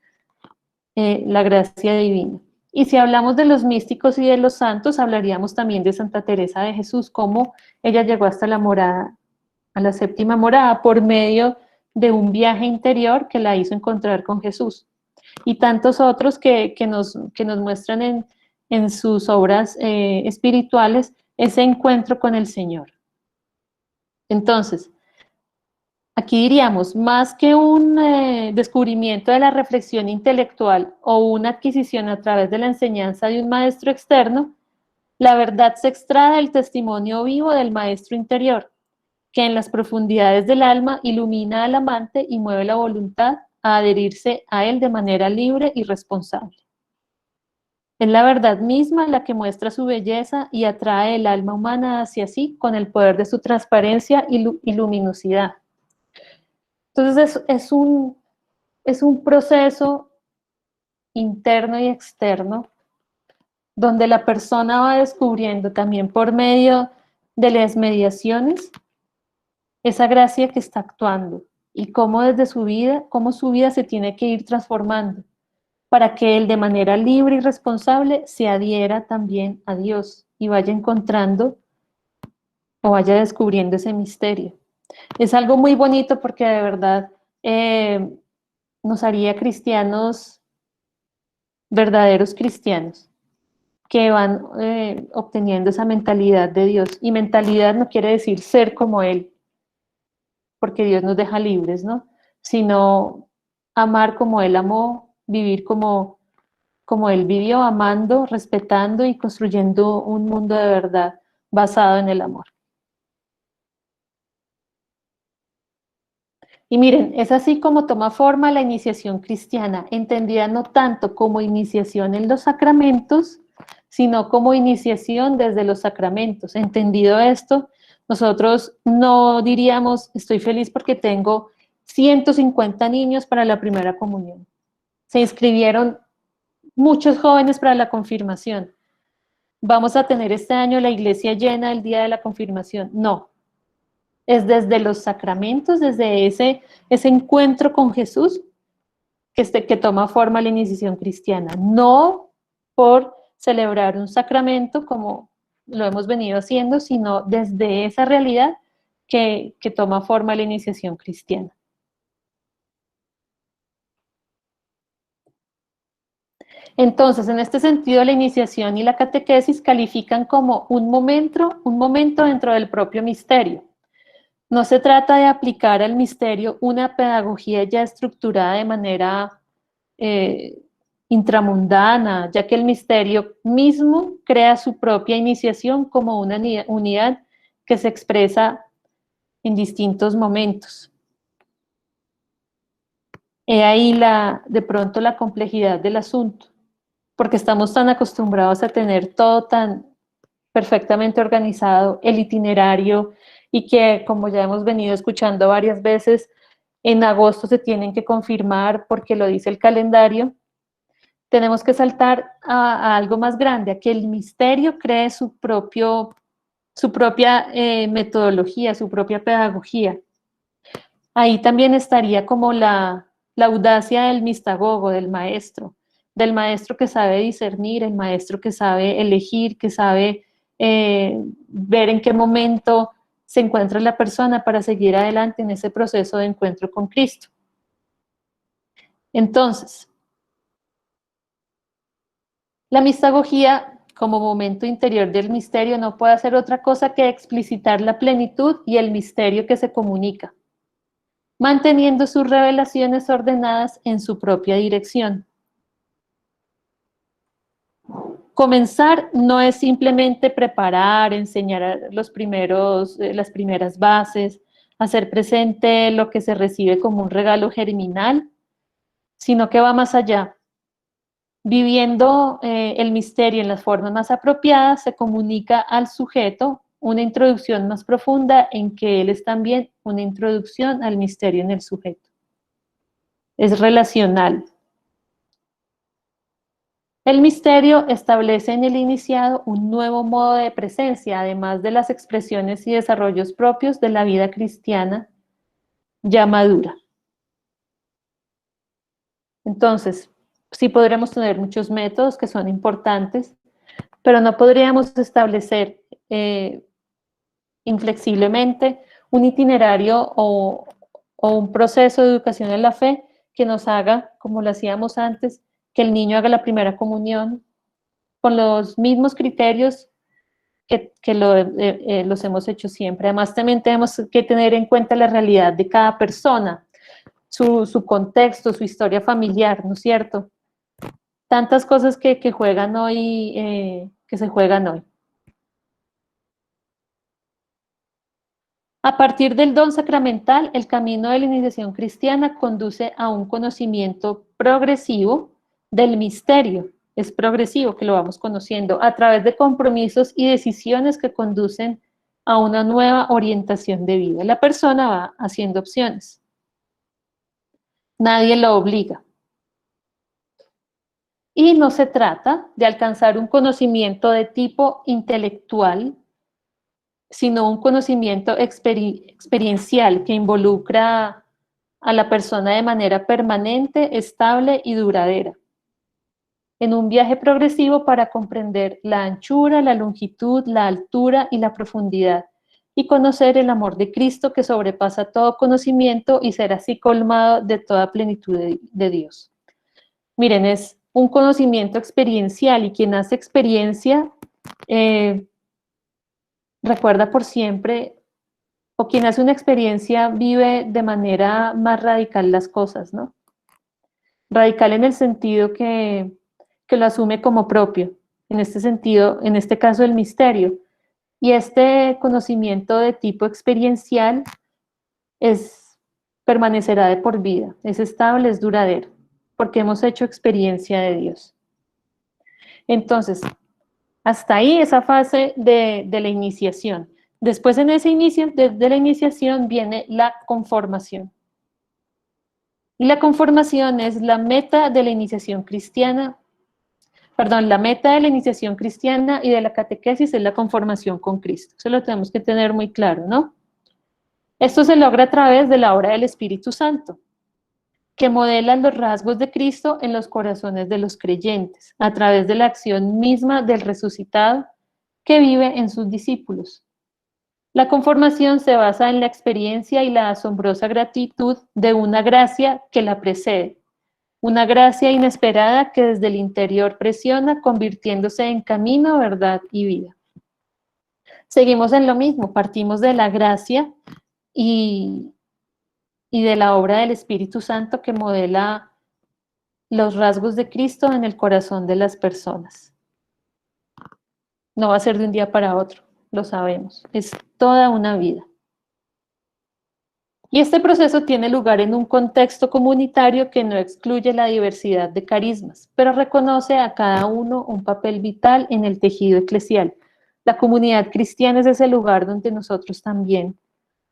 la gracia divina. Y si hablamos de los místicos y de los santos, hablaríamos también de Santa Teresa de Jesús, cómo ella llegó hasta la morada, a la séptima morada, por medio de un viaje interior que la hizo encontrar con Jesús. Y tantos otros que nos muestran en sus obras espirituales ese encuentro con el Señor. Entonces, aquí diríamos, más que un descubrimiento de la reflexión intelectual o una adquisición a través de la enseñanza de un maestro externo, la verdad se extrae del testimonio vivo del maestro interior, que en las profundidades del alma ilumina al amante y mueve la voluntad a adherirse a él de manera libre y responsable. Es la verdad misma la que muestra su belleza y atrae el alma humana hacia sí con el poder de su transparencia y luminosidad. Entonces es un proceso interno y externo donde la persona va descubriendo también por medio de las mediaciones esa gracia que está actuando y cómo desde su vida, cómo su vida se tiene que ir transformando para que él de manera libre y responsable se adhiera también a Dios y vaya encontrando o vaya descubriendo ese misterio. Es algo muy bonito porque de verdad nos haría cristianos, verdaderos cristianos, que van obteniendo esa mentalidad de Dios. Y mentalidad no quiere decir ser como Él, porque Dios nos deja libres, ¿no? Sino amar como Él amó, vivir como Él vivió, amando, respetando y construyendo un mundo de verdad basado en el amor. Y miren, es así como toma forma la iniciación cristiana, entendida no tanto como iniciación en los sacramentos, sino como iniciación desde los sacramentos. Entendido esto, nosotros no diríamos, estoy feliz porque tengo 150 niños para la primera comunión. Se inscribieron muchos jóvenes para la confirmación. Vamos a tener este año la iglesia llena el día de la confirmación. No. Es desde los sacramentos, desde ese encuentro con Jesús que toma forma la iniciación cristiana. No por celebrar un sacramento como lo hemos venido haciendo, sino desde esa realidad que toma forma la iniciación cristiana. Entonces, en este sentido, la iniciación y la catequesis califican como un momento dentro del propio misterio. No se trata de aplicar al misterio una pedagogía ya estructurada de manera intramundana, ya que el misterio mismo crea su propia iniciación como una unidad que se expresa en distintos momentos. He ahí de pronto la complejidad del asunto, porque estamos tan acostumbrados a tener todo tan perfectamente organizado, el itinerario, y que, como ya hemos venido escuchando varias veces, en agosto se tienen que confirmar porque lo dice el calendario. Tenemos que saltar a algo más grande, a que el misterio cree su propia metodología, su propia pedagogía. Ahí también estaría como la la audacia del mistagogo, del maestro que sabe discernir, el maestro que sabe elegir, que sabe ver en qué momento se encuentra la persona para seguir adelante en ese proceso de encuentro con Cristo. Entonces, la mistagogía, como momento interior del misterio, no puede hacer otra cosa que explicitar la plenitud y el misterio que se comunica, manteniendo sus revelaciones ordenadas en su propia dirección. Comenzar no es simplemente preparar, enseñar las primeras bases, hacer presente lo que se recibe como un regalo germinal, sino que va más allá. Viviendo el misterio en las formas más apropiadas, se comunica al sujeto una introducción más profunda en que él es también una introducción al misterio en el sujeto. Es relacional. El misterio establece en el iniciado un nuevo modo de presencia, además de las expresiones y desarrollos propios de la vida cristiana ya madura. Entonces, sí podremos tener muchos métodos que son importantes, pero no podríamos establecer inflexiblemente un itinerario o un proceso de educación en la fe que nos haga, como lo hacíamos antes, que el niño haga la primera comunión con los mismos criterios que los hemos hecho siempre. Además, también tenemos que tener en cuenta la realidad de cada persona, su contexto, su historia familiar, ¿no es cierto? Tantas cosas que juegan hoy, que se juegan hoy. A partir del don sacramental, el camino de la iniciación cristiana conduce a un conocimiento progresivo del misterio. Es progresivo, que lo vamos conociendo, a través de compromisos y decisiones que conducen a una nueva orientación de vida. La persona va haciendo opciones. Nadie lo obliga. Y no se trata de alcanzar un conocimiento de tipo intelectual, sino un conocimiento experiencial que involucra a la persona de manera permanente, estable y duradera, en un viaje progresivo para comprender la anchura, la longitud, la altura y la profundidad, y conocer el amor de Cristo que sobrepasa todo conocimiento y ser así colmado de toda plenitud de Dios. Miren, es un conocimiento experiencial, y quien hace experiencia recuerda por siempre, o quien hace una experiencia vive de manera más radical las cosas, ¿no? Radical en el sentido que lo asume como propio, en este sentido, en este caso el misterio. Y este conocimiento de tipo experiencial permanecerá de por vida, es estable, es duradero, porque hemos hecho experiencia de Dios. Entonces, hasta ahí esa fase de la iniciación. Después en ese inicio de la iniciación viene la conformación. Y la conformación es la meta de la iniciación cristiana, la meta de la iniciación cristiana y de la catequesis es la conformación con Cristo. Eso lo tenemos que tener muy claro, ¿no? Esto se logra a través de la obra del Espíritu Santo, que modela los rasgos de Cristo en los corazones de los creyentes, a través de la acción misma del resucitado que vive en sus discípulos. La conformación se basa en la experiencia y la asombrosa gratitud de una gracia que la precede, una gracia inesperada que desde el interior presiona, convirtiéndose en camino, verdad y vida. Seguimos en lo mismo, partimos de la gracia y de la obra del Espíritu Santo que modela los rasgos de Cristo en el corazón de las personas. No va a ser de un día para otro, lo sabemos, es toda una vida. Y este proceso tiene lugar en un contexto comunitario que no excluye la diversidad de carismas, pero reconoce a cada uno un papel vital en el tejido eclesial. La comunidad cristiana es ese lugar donde nosotros también,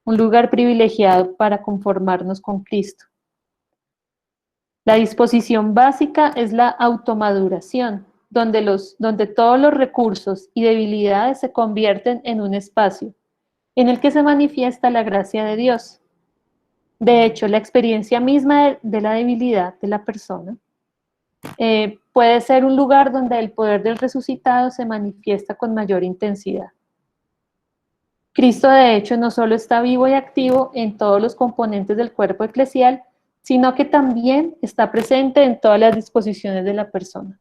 un lugar privilegiado para conformarnos con Cristo. La disposición básica es la automaduración, donde todos los recursos y debilidades se convierten en un espacio en el que se manifiesta la gracia de Dios. De hecho, la experiencia misma de la debilidad de la persona puede ser un lugar donde el poder del resucitado se manifiesta con mayor intensidad. Cristo, de hecho, no solo está vivo y activo en todos los componentes del cuerpo eclesial, sino que también está presente en todas las disposiciones de la persona.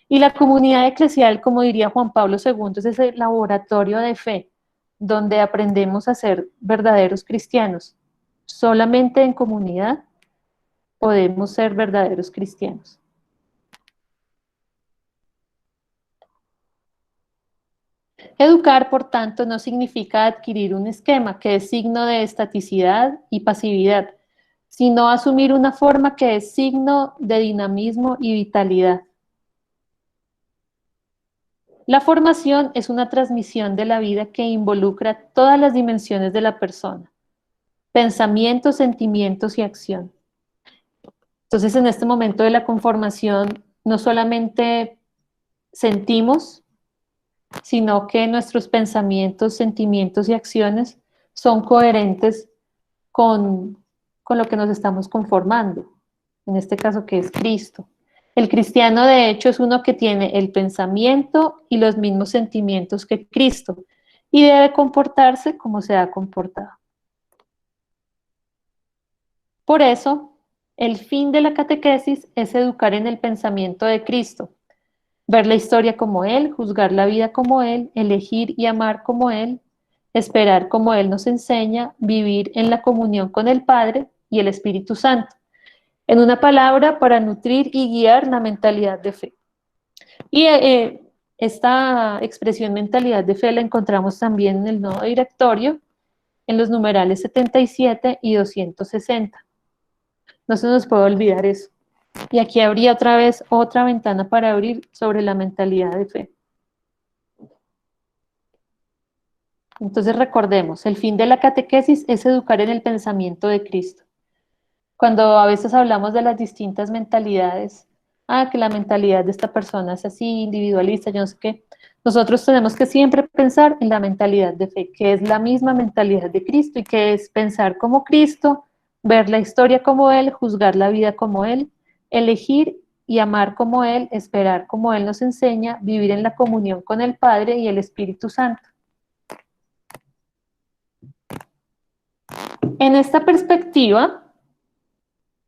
Y la comunidad eclesial, como diría Juan Pablo II, es ese laboratorio de fe, donde aprendemos a ser verdaderos cristianos. Solamente en comunidad podemos ser verdaderos cristianos. Educar, por tanto, no significa adquirir un esquema que es signo de estaticidad y pasividad, sino asumir una forma que es signo de dinamismo y vitalidad. La formación es una transmisión de la vida que involucra todas las dimensiones de la persona: pensamiento, sentimientos y acción. Entonces, en este momento de la conformación, no solamente sentimos, sino que nuestros pensamientos, sentimientos y acciones son coherentes con lo que nos estamos conformando, en este caso que es Cristo. El cristiano, de hecho, es uno que tiene el pensamiento y los mismos sentimientos que Cristo y debe comportarse como se ha comportado. Por eso, el fin de la catequesis es educar en el pensamiento de Cristo, ver la historia como Él, juzgar la vida como Él, elegir y amar como Él, esperar como Él nos enseña, vivir en la comunión con el Padre y el Espíritu Santo. En una palabra, para nutrir y guiar la mentalidad de fe. Y esta expresión mentalidad de fe la encontramos también en el Nodo Directorio, en los numerales 77 y 260. No se nos puede olvidar eso. Y aquí habría otra vez otra ventana para abrir sobre la mentalidad de fe. Entonces recordemos, el fin de la catequesis es educar en el pensamiento de Cristo. Cuando a veces hablamos de las distintas mentalidades, que la mentalidad de esta persona es así, individualista, yo no sé qué, nosotros tenemos que siempre pensar en la mentalidad de fe, que es la misma mentalidad de Cristo y que es pensar como Cristo, ver la historia como Él, juzgar la vida como Él, elegir y amar como Él, esperar como Él nos enseña, vivir en la comunión con el Padre y el Espíritu Santo. En esta perspectiva,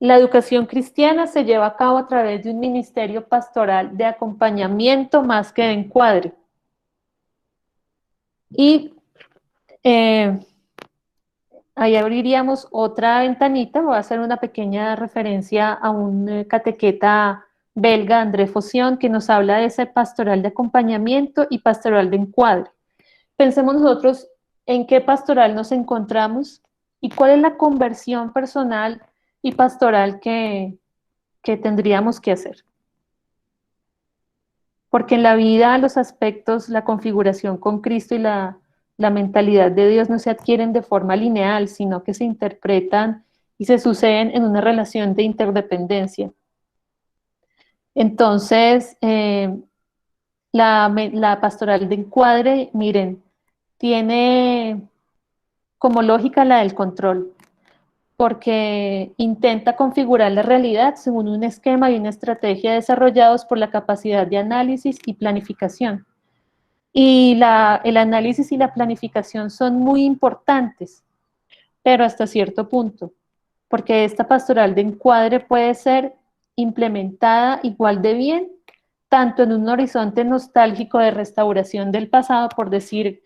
la educación cristiana se lleva a cabo a través de un ministerio pastoral de acompañamiento más que de encuadre. Y ahí abriríamos otra ventanita, voy a hacer una pequeña referencia a un catequeta belga, André Faution, que nos habla de ese pastoral de acompañamiento y pastoral de encuadre. Pensemos nosotros en qué pastoral nos encontramos y cuál es la conversión personal y pastoral que tendríamos que hacer. Porque en la vida los aspectos, la configuración con Cristo y la mentalidad de Dios no se adquieren de forma lineal, sino que se interpretan y se suceden en una relación de interdependencia. Entonces, la pastoral de encuadre, miren, tiene como lógica la del control, porque intenta configurar la realidad según un esquema y una estrategia desarrollados por la capacidad de análisis y planificación. Y el análisis y la planificación son muy importantes, pero hasta cierto punto, porque esta pastoral de encuadre puede ser implementada igual de bien, tanto en un horizonte nostálgico de restauración del pasado, por decir,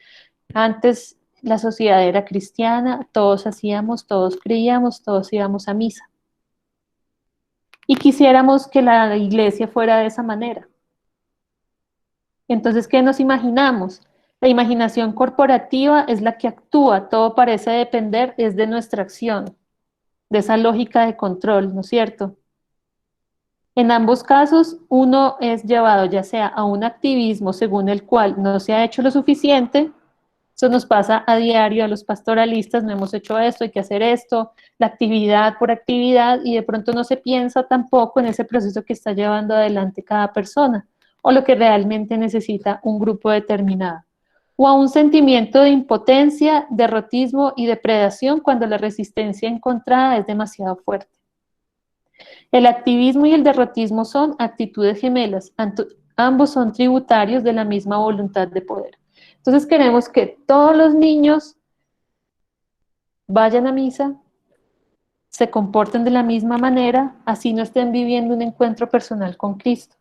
antes la sociedad era cristiana, todos hacíamos, todos creíamos, todos íbamos a misa. Y quisiéramos que la iglesia fuera de esa manera. Entonces, ¿qué nos imaginamos? La imaginación corporativa es la que actúa, todo parece depender, es de nuestra acción, de esa lógica de control, ¿no es cierto? En ambos casos, uno es llevado ya sea a un activismo según el cual no se ha hecho lo suficiente. Eso nos pasa a diario a los pastoralistas, no hemos hecho esto, hay que hacer esto, la actividad por actividad, y de pronto no se piensa tampoco en ese proceso que está llevando adelante cada persona, o lo que realmente necesita un grupo determinado. o a un sentimiento de impotencia, derrotismo y depredación cuando la resistencia encontrada es demasiado fuerte. El activismo y el derrotismo son actitudes gemelas, ambos son tributarios de la misma voluntad de poder. Entonces queremos que todos los niños vayan a misa, se comporten de la misma manera, así no estén viviendo un encuentro personal con Cristo.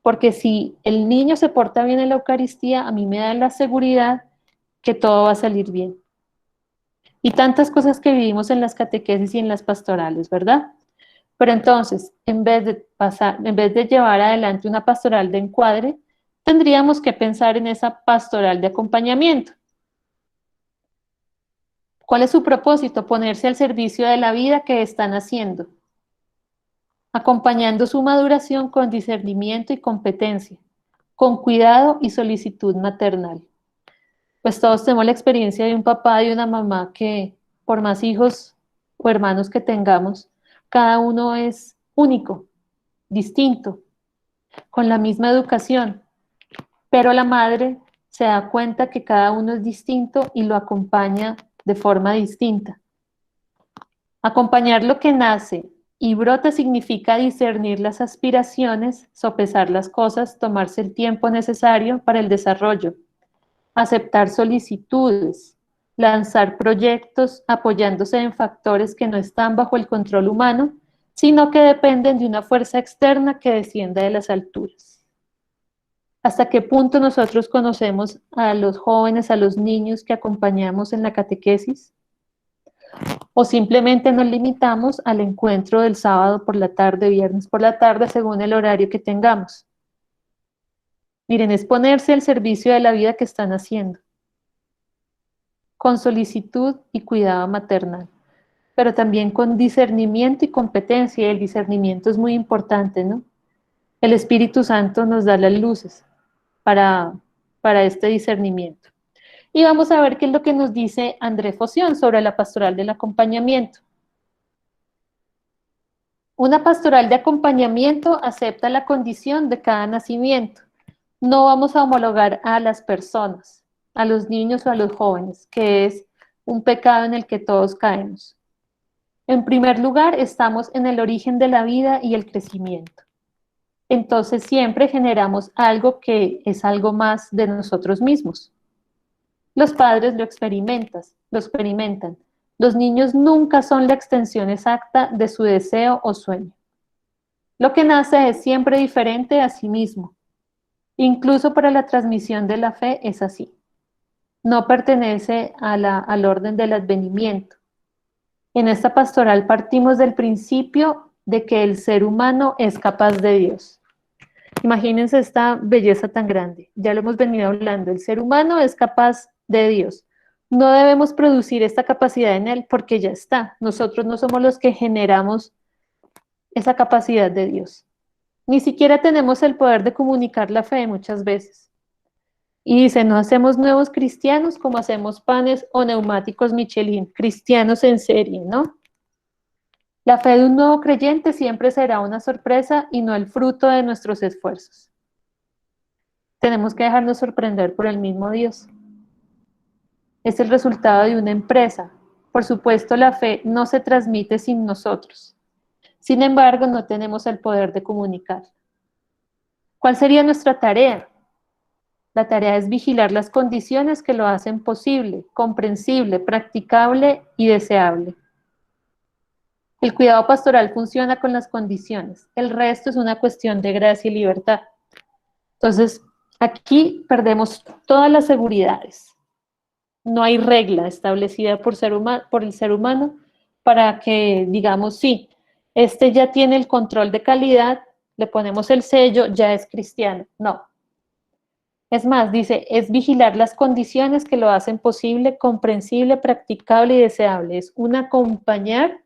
Porque si el niño se porta bien en la Eucaristía, a mí me da la seguridad que todo va a salir bien. Y tantas cosas que vivimos en las catequesis y en las pastorales, ¿verdad? Pero entonces, en vez de llevar adelante una pastoral de encuadre, tendríamos que pensar en esa pastoral de acompañamiento. ¿Cuál es su propósito? Ponerse al servicio de la vida que están haciendo, acompañando su maduración con discernimiento y competencia, con cuidado y solicitud maternal. Pues todos tenemos la experiencia de un papá y una mamá que, por más hijos o hermanos que tengamos, cada uno es único, distinto, con la misma educación, pero la madre se da cuenta que cada uno es distinto y lo acompaña de forma distinta. Acompañar lo que nace y brota significa discernir las aspiraciones, sopesar las cosas, tomarse el tiempo necesario para el desarrollo, aceptar solicitudes, lanzar proyectos apoyándose en factores que no están bajo el control humano, sino que dependen de una fuerza externa que descienda de las alturas. ¿Hasta qué punto nosotros conocemos a los jóvenes, a los niños que acompañamos en la catequesis? ¿O simplemente nos limitamos al encuentro del sábado por la tarde, viernes por la tarde, según el horario que tengamos? Miren, es ponerse al servicio de la vida que están haciendo, con solicitud y cuidado maternal, pero también con discernimiento y competencia, y el discernimiento es muy importante, ¿no? El Espíritu Santo nos da las luces para este discernimiento. Y vamos a ver qué es lo que nos dice André Foción sobre la pastoral del acompañamiento. Una pastoral de acompañamiento acepta la condición de cada nacimiento. No vamos a homologar a las personas, a los niños o a los jóvenes, que es un pecado en el que todos caemos. En primer lugar, estamos en el origen de la vida y el crecimiento. Entonces siempre generamos algo que es algo más de nosotros mismos. Los padres lo experimentan. Los niños nunca son la extensión exacta de su deseo o sueño. Lo que nace es siempre diferente a sí mismo. Incluso para la transmisión de la fe es así. No pertenece al orden del advenimiento. En esta pastoral partimos del principio de que el ser humano es capaz de Dios. Imagínense esta belleza tan grande. Ya lo hemos venido hablando. El ser humano es capaz de Dios. No debemos producir esta capacidad en él porque ya está. Nosotros no somos los que generamos esa capacidad de Dios. Ni siquiera tenemos el poder de comunicar la fe muchas veces. Y dice, no hacemos nuevos cristianos como hacemos panes o neumáticos Michelin, cristianos en serie, ¿no? La fe de un nuevo creyente siempre será una sorpresa y no el fruto de nuestros esfuerzos. Tenemos que dejarnos sorprender por el mismo Dios. Es el resultado de una empresa. Por supuesto, la fe no se transmite sin nosotros. Sin embargo, no tenemos el poder de comunicar. ¿Cuál sería nuestra tarea? La tarea es vigilar las condiciones que lo hacen posible, comprensible, practicable y deseable. El cuidado pastoral funciona con las condiciones. El resto es una cuestión de gracia y libertad. Entonces, aquí perdemos todas las seguridades. No hay regla establecida por el ser humano para que digamos, sí, este ya tiene el control de calidad, le ponemos el sello, ya es cristiano. No. Es más, dice, es vigilar las condiciones que lo hacen posible, comprensible, practicable y deseable. Es un acompañar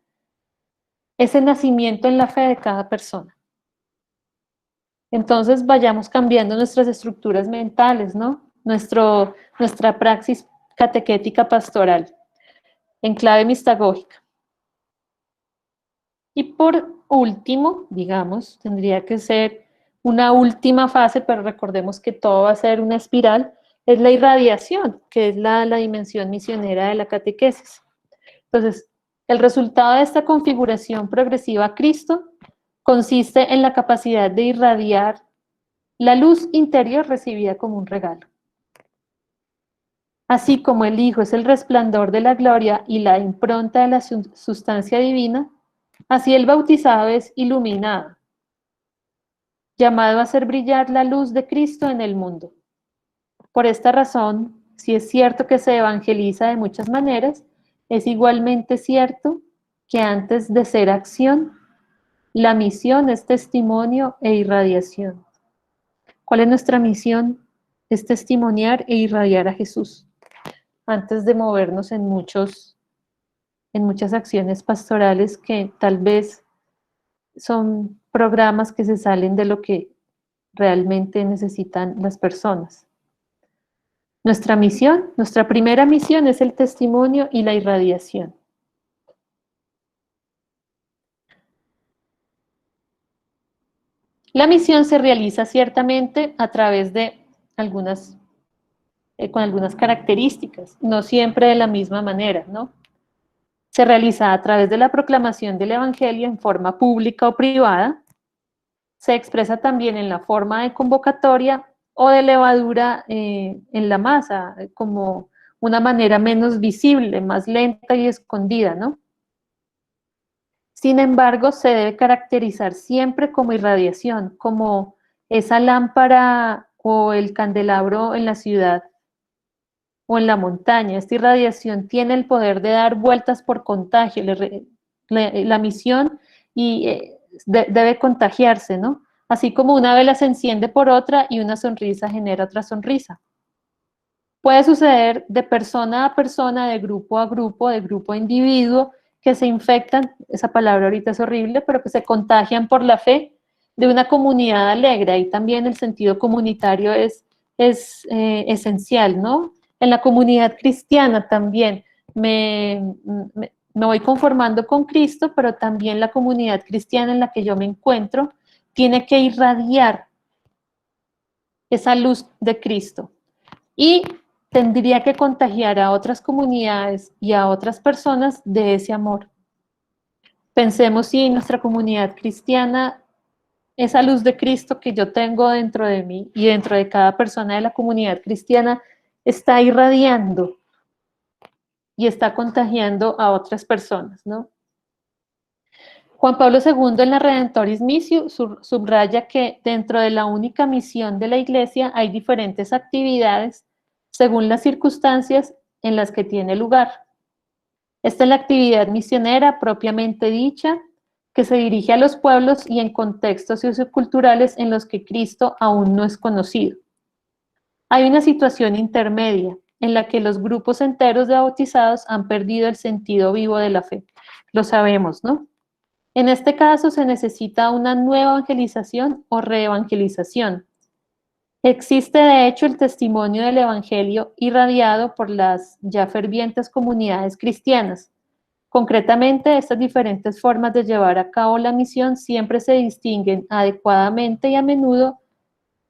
ese nacimiento en la fe de cada persona. Entonces vayamos cambiando nuestras estructuras mentales, ¿no? Nuestra praxis catequética pastoral en clave mistagógica. Y por último, digamos, tendría que ser una última fase, pero recordemos que todo va a ser una espiral, es la irradiación, que es la dimensión misionera de la catequesis. Entonces, el resultado de esta configuración progresiva a Cristo consiste en la capacidad de irradiar la luz interior recibida como un regalo. Así como el Hijo es el resplandor de la gloria y la impronta de la sustancia divina, así el bautizado es iluminado, llamado a hacer brillar la luz de Cristo en el mundo. Por esta razón, si es cierto que se evangeliza de muchas maneras, es igualmente cierto que antes de ser acción, la misión es testimonio e irradiación. ¿Cuál es nuestra misión? Es testimoniar e irradiar a Jesús. Antes de movernos en muchas acciones pastorales que tal vez son programas que se salen de lo que realmente necesitan las personas. Nuestra misión, nuestra primera misión es el testimonio y la irradiación. La misión se realiza ciertamente a través de con algunas características, no siempre de la misma manera, ¿no? Se realiza a través de la proclamación del Evangelio en forma pública o privada, se expresa también en la forma de convocatoria o de levadura en la masa, como una manera menos visible, más lenta y escondida, ¿no? Sin embargo, se debe caracterizar siempre como irradiación, como esa lámpara o el candelabro en la ciudad o en la montaña. Esta irradiación tiene el poder de dar vueltas por contagio. La misión debe contagiarse, ¿no? Así como una vela se enciende por otra y una sonrisa genera otra sonrisa. Puede suceder de persona a persona, de grupo a grupo, de grupo a individuo, que se infectan, esa palabra ahorita es horrible, pero que se contagian por la fe de una comunidad alegre. Y también el sentido comunitario es esencial, ¿no? En la comunidad cristiana también me voy conformando con Cristo, pero también la comunidad cristiana en la que yo me encuentro tiene que irradiar esa luz de Cristo. Y tendría que contagiar a otras comunidades y a otras personas de ese amor. Pensemos si nuestra comunidad cristiana, esa luz de Cristo que yo tengo dentro de mí y dentro de cada persona de la comunidad cristiana, está irradiando y está contagiando a otras personas, ¿no? Juan Pablo II en la Redemptoris Missio subraya que dentro de la única misión de la Iglesia hay diferentes actividades según las circunstancias en las que tiene lugar. Esta es la actividad misionera propiamente dicha, que se dirige a los pueblos y en contextos socioculturales en los que Cristo aún no es conocido. Hay una situación intermedia en la que los grupos enteros de bautizados han perdido el sentido vivo de la fe. Lo sabemos, ¿no? En este caso se necesita una nueva evangelización o reevangelización. Existe de hecho el testimonio del Evangelio irradiado por las ya fervientes comunidades cristianas. Concretamente, estas diferentes formas de llevar a cabo la misión siempre se distinguen adecuadamente y a menudo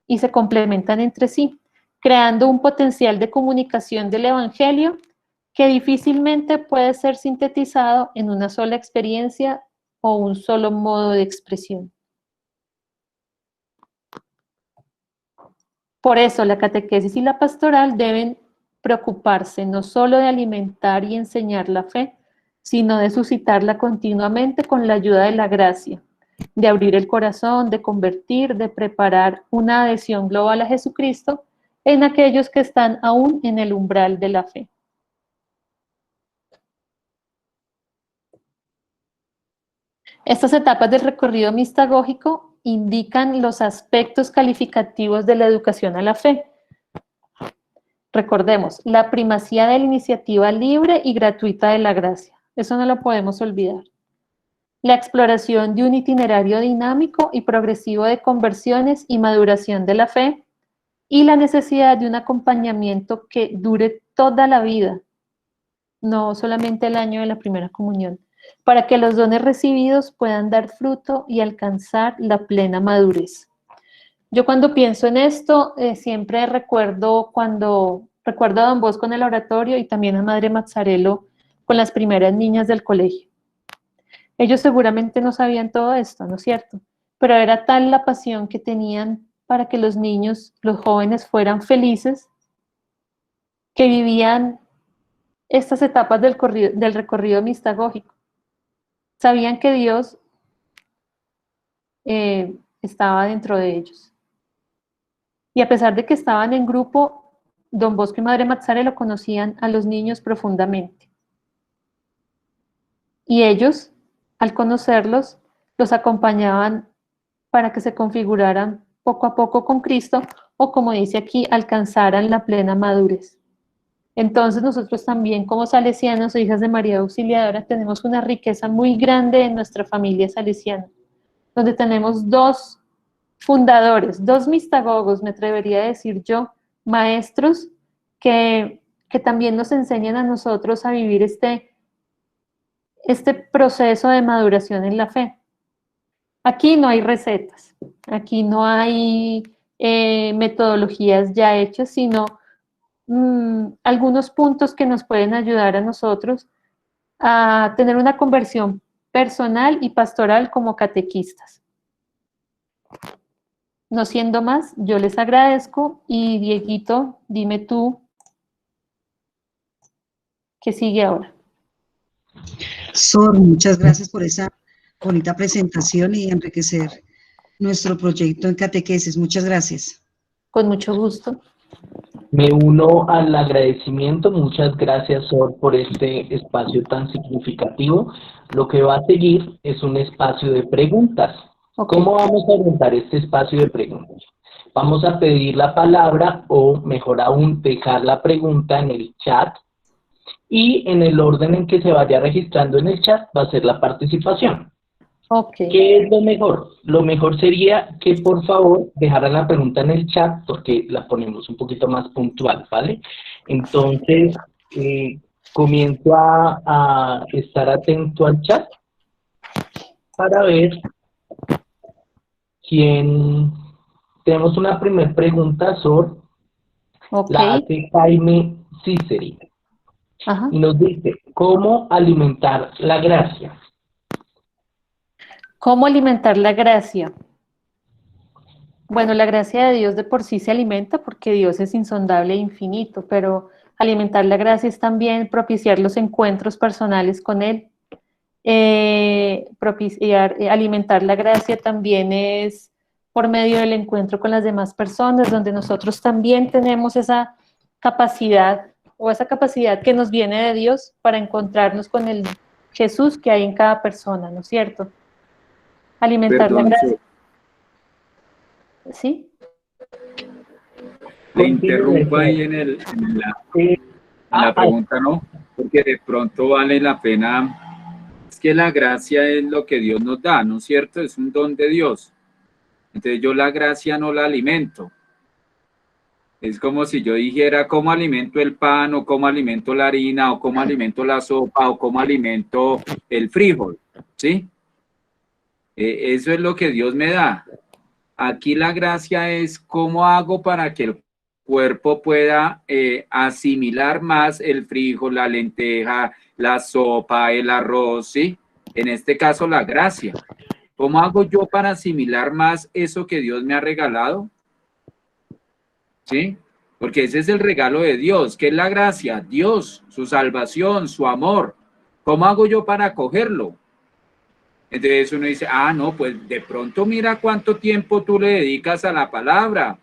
y se complementan entre sí, creando un potencial de comunicación del Evangelio que difícilmente puede ser sintetizado en una sola experiencia o un solo modo de expresión. Por eso, la catequesis y la pastoral deben preocuparse no solo de alimentar y enseñar la fe, sino de suscitarla continuamente con la ayuda de la gracia, de abrir el corazón, de convertir, de preparar una adhesión global a Jesucristo en aquellos que están aún en el umbral de la fe. Estas etapas del recorrido mistagógico indican los aspectos calificativos de la educación a la fe. Recordemos, la primacía de la iniciativa libre y gratuita de la gracia. Eso no lo podemos olvidar. La exploración de un itinerario dinámico y progresivo de conversiones y maduración de la fe y la necesidad de un acompañamiento que dure toda la vida, no solamente el año de la primera comunión, para que los dones recibidos puedan dar fruto y alcanzar la plena madurez. Yo cuando pienso en esto, siempre recuerdo a Don Bosco en el oratorio y también a Madre Mazzarello con las primeras niñas del colegio. Ellos seguramente no sabían todo esto, ¿no es cierto? Pero era tal la pasión que tenían para que los niños, los jóvenes fueran felices, que vivían estas etapas del recorrido mistagógico. Sabían que Dios estaba dentro de ellos. Y a pesar de que estaban en grupo, Don Bosco y Madre Mazzarello conocían a los niños profundamente. Y ellos, al conocerlos, los acompañaban para que se configuraran poco a poco con Cristo o, como dice aquí, alcanzaran la plena madurez. Entonces nosotros también como salesianos o hijas de María Auxiliadora tenemos una riqueza muy grande en nuestra familia salesiana, donde tenemos dos fundadores, dos mistagogos, me atrevería a decir yo, maestros que también nos enseñan a nosotros a vivir este proceso de maduración en la fe. Aquí no hay recetas, aquí no hay metodologías ya hechas, sino algunos puntos que nos pueden ayudar a nosotros a tener una conversión personal y pastoral como catequistas. No siendo más, yo les agradezco y Dieguito, dime tú, ¿qué sigue ahora? Sor, muchas gracias por esa bonita presentación y enriquecer nuestro proyecto en catequesis. Muchas gracias. Con mucho gusto. Me uno al agradecimiento. Muchas gracias, Sor, por este espacio tan significativo. Lo que va a seguir es un espacio de preguntas. Okay. ¿Cómo vamos a orientar este espacio de preguntas? Vamos a pedir la palabra o, mejor aún, dejar la pregunta en el chat y en el orden en que se vaya registrando en el chat va a ser la participación. Okay. ¿Qué es lo mejor? Lo mejor sería que por favor dejaran la pregunta en el chat porque la ponemos un poquito más puntual, ¿vale? Entonces, comienzo a estar atento al chat para ver quién... Tenemos una primera pregunta, Sor. Okay. La hace Jaime Ciceri. Ajá. Y nos dice, ¿cómo alimentar la gracia? ¿Cómo alimentar la gracia? Bueno, la gracia de Dios de por sí se alimenta porque Dios es insondable e infinito, pero alimentar la gracia es también propiciar los encuentros personales con Él. Alimentar la gracia también es por medio del encuentro con las demás personas, donde nosotros también tenemos esa capacidad que nos viene de Dios para encontrarnos con el Jesús que hay en cada persona, ¿no es cierto? Alimentar la gracia. ¿Sí? Le interrumpo ahí en la pregunta, ¿no? Porque de pronto vale la pena. Es que la gracia es lo que Dios nos da, ¿no es cierto? Es un don de Dios. Entonces yo la gracia no la alimento. Es como si yo dijera cómo alimento el pan, o cómo alimento la harina, o cómo alimento la sopa, o cómo alimento el frijol, ¿sí? Eso es lo que Dios me da. Aquí la gracia es cómo hago para que el cuerpo pueda asimilar más el frijol, la lenteja, la sopa, el arroz, ¿sí? En este caso la gracia. ¿Cómo hago yo para asimilar más eso que Dios me ha regalado? ¿Sí? Porque ese es el regalo de Dios. ¿Qué es la gracia? Dios, su salvación, su amor. ¿Cómo hago yo para acogerlo? Entonces uno dice, ah, no, pues de pronto mira cuánto tiempo tú le dedicas a la palabra.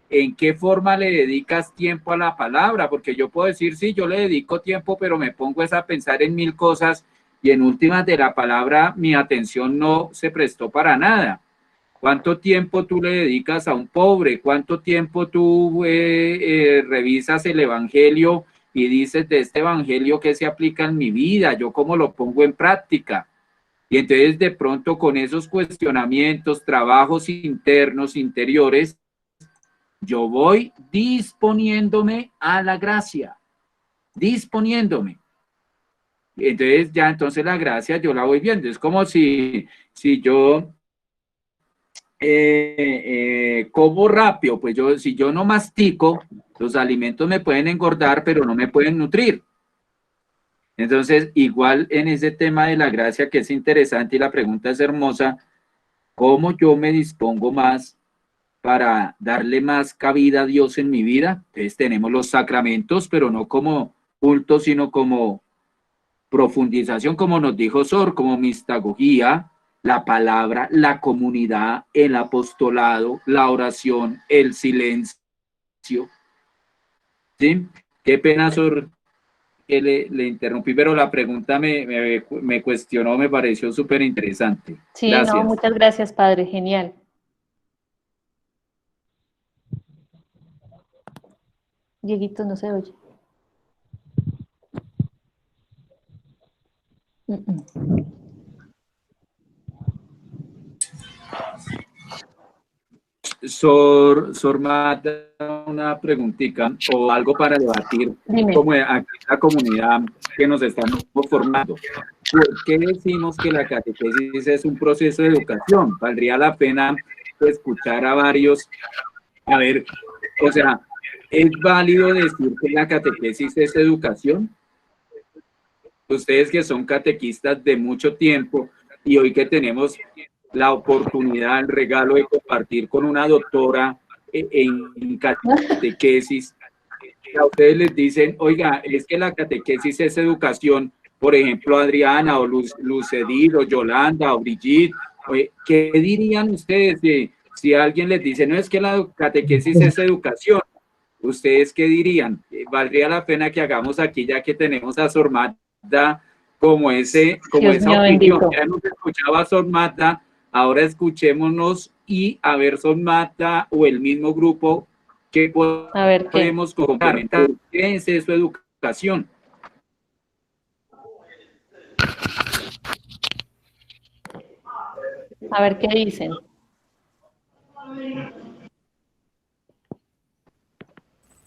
¿En qué forma le dedicas tiempo a la palabra? Porque yo puedo decir, sí, yo le dedico tiempo, pero me pongo a pensar en mil cosas y en últimas de la palabra mi atención no se prestó para nada. ¿Cuánto tiempo tú le dedicas a un pobre? ¿Cuánto tiempo tú revisas el evangelio y dices de este evangelio qué se aplica en mi vida? ¿Yo cómo lo pongo en práctica? Y entonces de pronto con esos cuestionamientos, trabajos internos, interiores, yo voy disponiéndome a la gracia, disponiéndome. Entonces ya entonces la gracia yo la voy viendo. Es como si yo como rápido, pues si yo no mastico, los alimentos me pueden engordar, pero no me pueden nutrir. Entonces, igual en ese tema de la gracia, que es interesante y la pregunta es hermosa, ¿cómo yo me dispongo más para darle más cabida a Dios en mi vida? Entonces tenemos los sacramentos, pero no como culto, sino como profundización, como nos dijo Sor, como mistagogía, la palabra, la comunidad, el apostolado, la oración, el silencio. ¿Sí? Qué pena, Sor, que le interrumpí, pero la pregunta me cuestionó, me pareció súper interesante. Sí, Gracias. no, muchas gracias, padre, genial. Dieguito, no se oye. Sor Marta, una preguntita o algo para debatir. Dime. Como aquí la comunidad que nos estamos formando. ¿Por qué decimos que la catequesis es un proceso de educación? Valdría la pena escuchar a varios. A ver, o sea, ¿es válido decir que la catequesis es educación? Ustedes que son catequistas de mucho tiempo y hoy que tenemos la oportunidad, el regalo de compartir con una doctora en catequesis, a ustedes les dicen, oiga, es que la catequesis es educación, por ejemplo, Adriana o Lucedil o Yolanda o Brigitte, ¿qué dirían ustedes si alguien les dice, no, es que la catequesis es educación? ¿Ustedes qué dirían? ¿Valdría la pena que hagamos aquí, ya que tenemos a Sor Marta, como esa opinión? Bendito. Ya nos escuchaba Sor Marta, ahora escuchémonos y a ver, Sor Marta o el mismo grupo, ¿qué podemos comentar? ¿Qué es eso, educación? A ver qué dicen.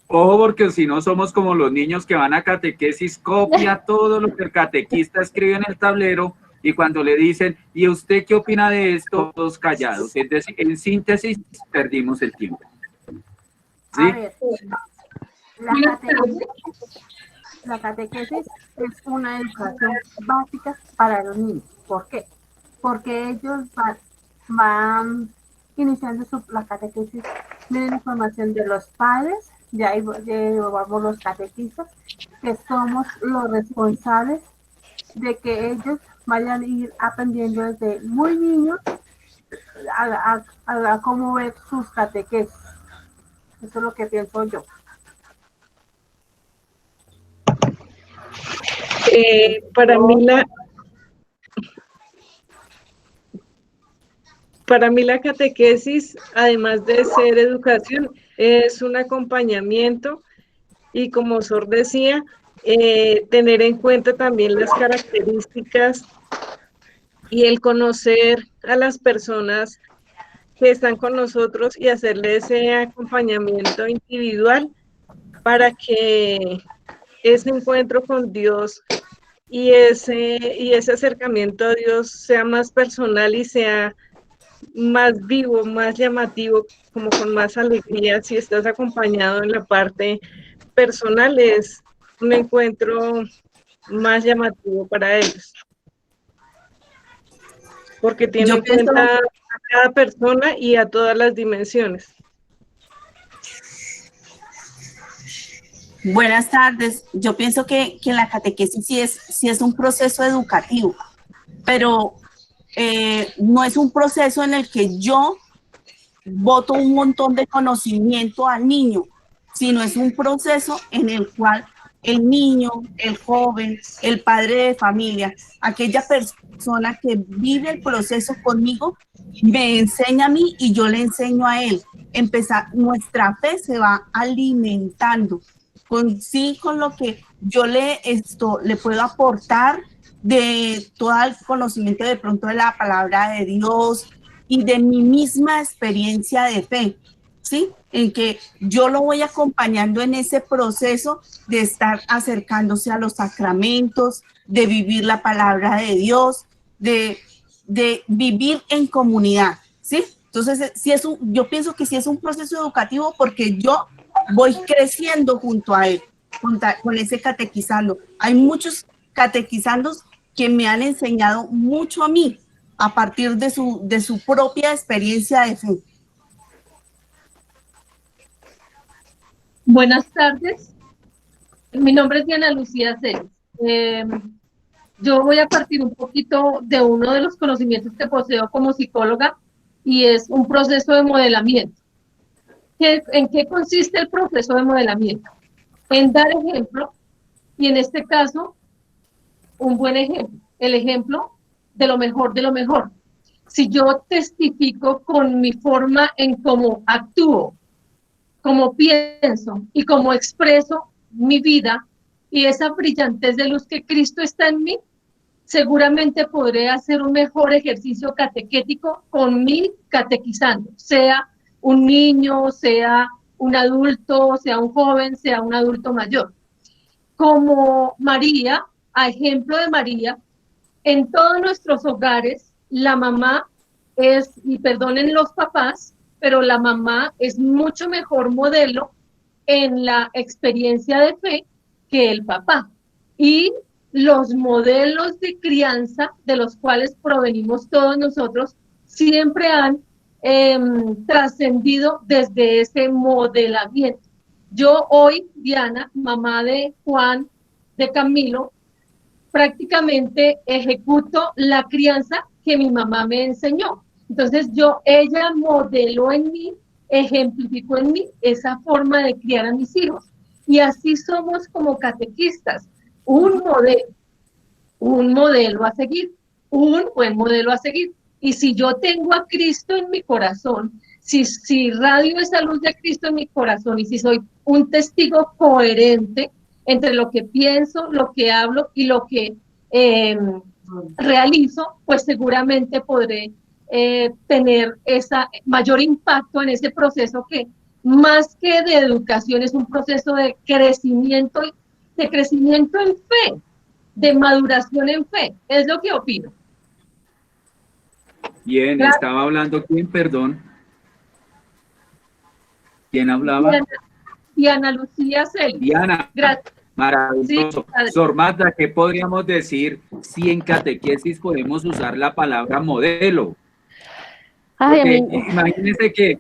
Ojo, porque si no somos como los niños que van a catequesis, copia todo lo que el catequista escribe en el tablero y cuando le dicen, ¿y usted qué opina de esto? Todos callados. Es decir, en síntesis, perdimos el tiempo. ¿Sí? A ver, la catequesis es una educación básica para los niños. ¿Por qué? Porque ellos van iniciando la catequesis de la información de los padres, de ahí vamos los catequistas, que somos los responsables de que ellos vayan a ir aprendiendo desde muy niños a cómo ver sus catequesis. Eso es lo que pienso yo. Para mí la catequesis, además de ser educación, es un acompañamiento y, como Sor decía, tener en cuenta también las características y el conocer a las personas que están con nosotros y hacerle ese acompañamiento individual para que ese encuentro con Dios y ese acercamiento a Dios sea más personal y sea más vivo, más llamativo, como con más alegría. Si estás acompañado en la parte personal, es un encuentro más llamativo para ellos, porque tiene en cuenta a cada persona y a todas las dimensiones. Buenas tardes. Yo pienso que la catequesis sí es un proceso educativo, pero no es un proceso en el que yo boto un montón de conocimiento al niño, sino es un proceso en el cual el niño, el joven, el padre de familia, aquella persona que vive el proceso conmigo, me enseña a mí y yo le enseño a él. Nuestra fe se va alimentando con lo que yo le puedo aportar de todo el conocimiento de pronto de la palabra de Dios y de mi misma experiencia de fe, ¿sí? En que yo lo voy acompañando en ese proceso de estar acercándose a los sacramentos, de vivir la palabra de Dios, de vivir en comunidad, ¿sí? Entonces, yo pienso que sí es un proceso educativo porque yo voy creciendo junto a él, con ese catequizando. Hay muchos catequizandos que me han enseñado mucho a mí a partir de su propia experiencia de fe. Buenas tardes, mi nombre es Diana Lucía Celis. Yo voy a partir un poquito de uno de los conocimientos que poseo como psicóloga y es un proceso de modelamiento. ¿En qué consiste el proceso de modelamiento? En dar ejemplo, y en este caso, un buen ejemplo, el ejemplo de lo mejor de lo mejor. Si yo testifico con mi forma en cómo actúo, cómo pienso y cómo expreso mi vida y esa brillantez de luz que Cristo está en mí, seguramente podré hacer un mejor ejercicio catequético con mi catequizando, sea un niño, sea un adulto, sea un joven, sea un adulto mayor. Como María, a ejemplo de María, en todos nuestros hogares, la mamá es, y perdonen los papás, pero la mamá es mucho mejor modelo en la experiencia de fe que el papá. Y los modelos de crianza de los cuales provenimos todos nosotros siempre han trascendido desde ese modelamiento. Yo hoy, Diana, mamá de Juan, de Camilo, prácticamente ejecuto la crianza que mi mamá me enseñó. Entonces ella modeló en mí, ejemplificó en mí esa forma de criar a mis hijos. Y así somos como catequistas, un modelo a seguir, un buen modelo a seguir. Y si yo tengo a Cristo en mi corazón, si radio esa luz de Cristo en mi corazón y si soy un testigo coherente entre lo que pienso, lo que hablo y lo que realizo, pues seguramente podré tener ese mayor impacto en ese proceso que más que de educación es un proceso de crecimiento en fe, de maduración en fe. Es lo que opino. Bien, Gracias. estaba hablando quién, perdón. ¿Quién hablaba? Diana Lucía Celis. Diana. Gracias. Maravilloso. Sí, Sor Magda, ¿qué podríamos decir si en catequesis podemos usar la palabra modelo? Porque imagínense que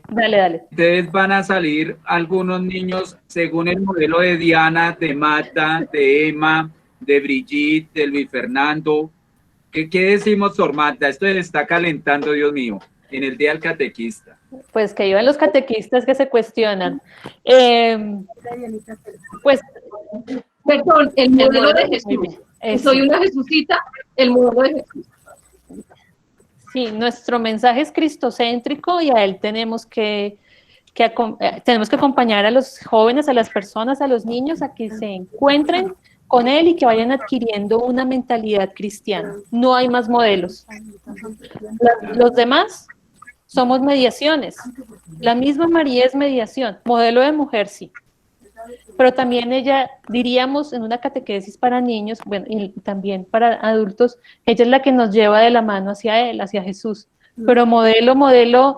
dale. ustedes van a salir algunos niños según el modelo de Diana, de Magda, de Emma, de Brigitte, de Luis Fernando. ¿Qué decimos, Sor Magda? Esto le está calentando, Dios mío, en el Día del Catequista. Pues que iban los catequistas que se cuestionan. Pues, perdón, el modelo de Jesús. Soy una Jesucita, el modelo de Jesús. Sí, nuestro mensaje es cristocéntrico y a él tenemos que acompañar a los jóvenes, a las personas, a los niños a que se encuentren con él y que vayan adquiriendo una mentalidad cristiana. No hay más modelos. Los demás somos mediaciones. La misma María es mediación. Modelo de mujer, sí. Pero también ella, diríamos, en una catequesis para niños, bueno, y también para adultos, ella es la que nos lleva de la mano hacia él, hacia Jesús. Pero modelo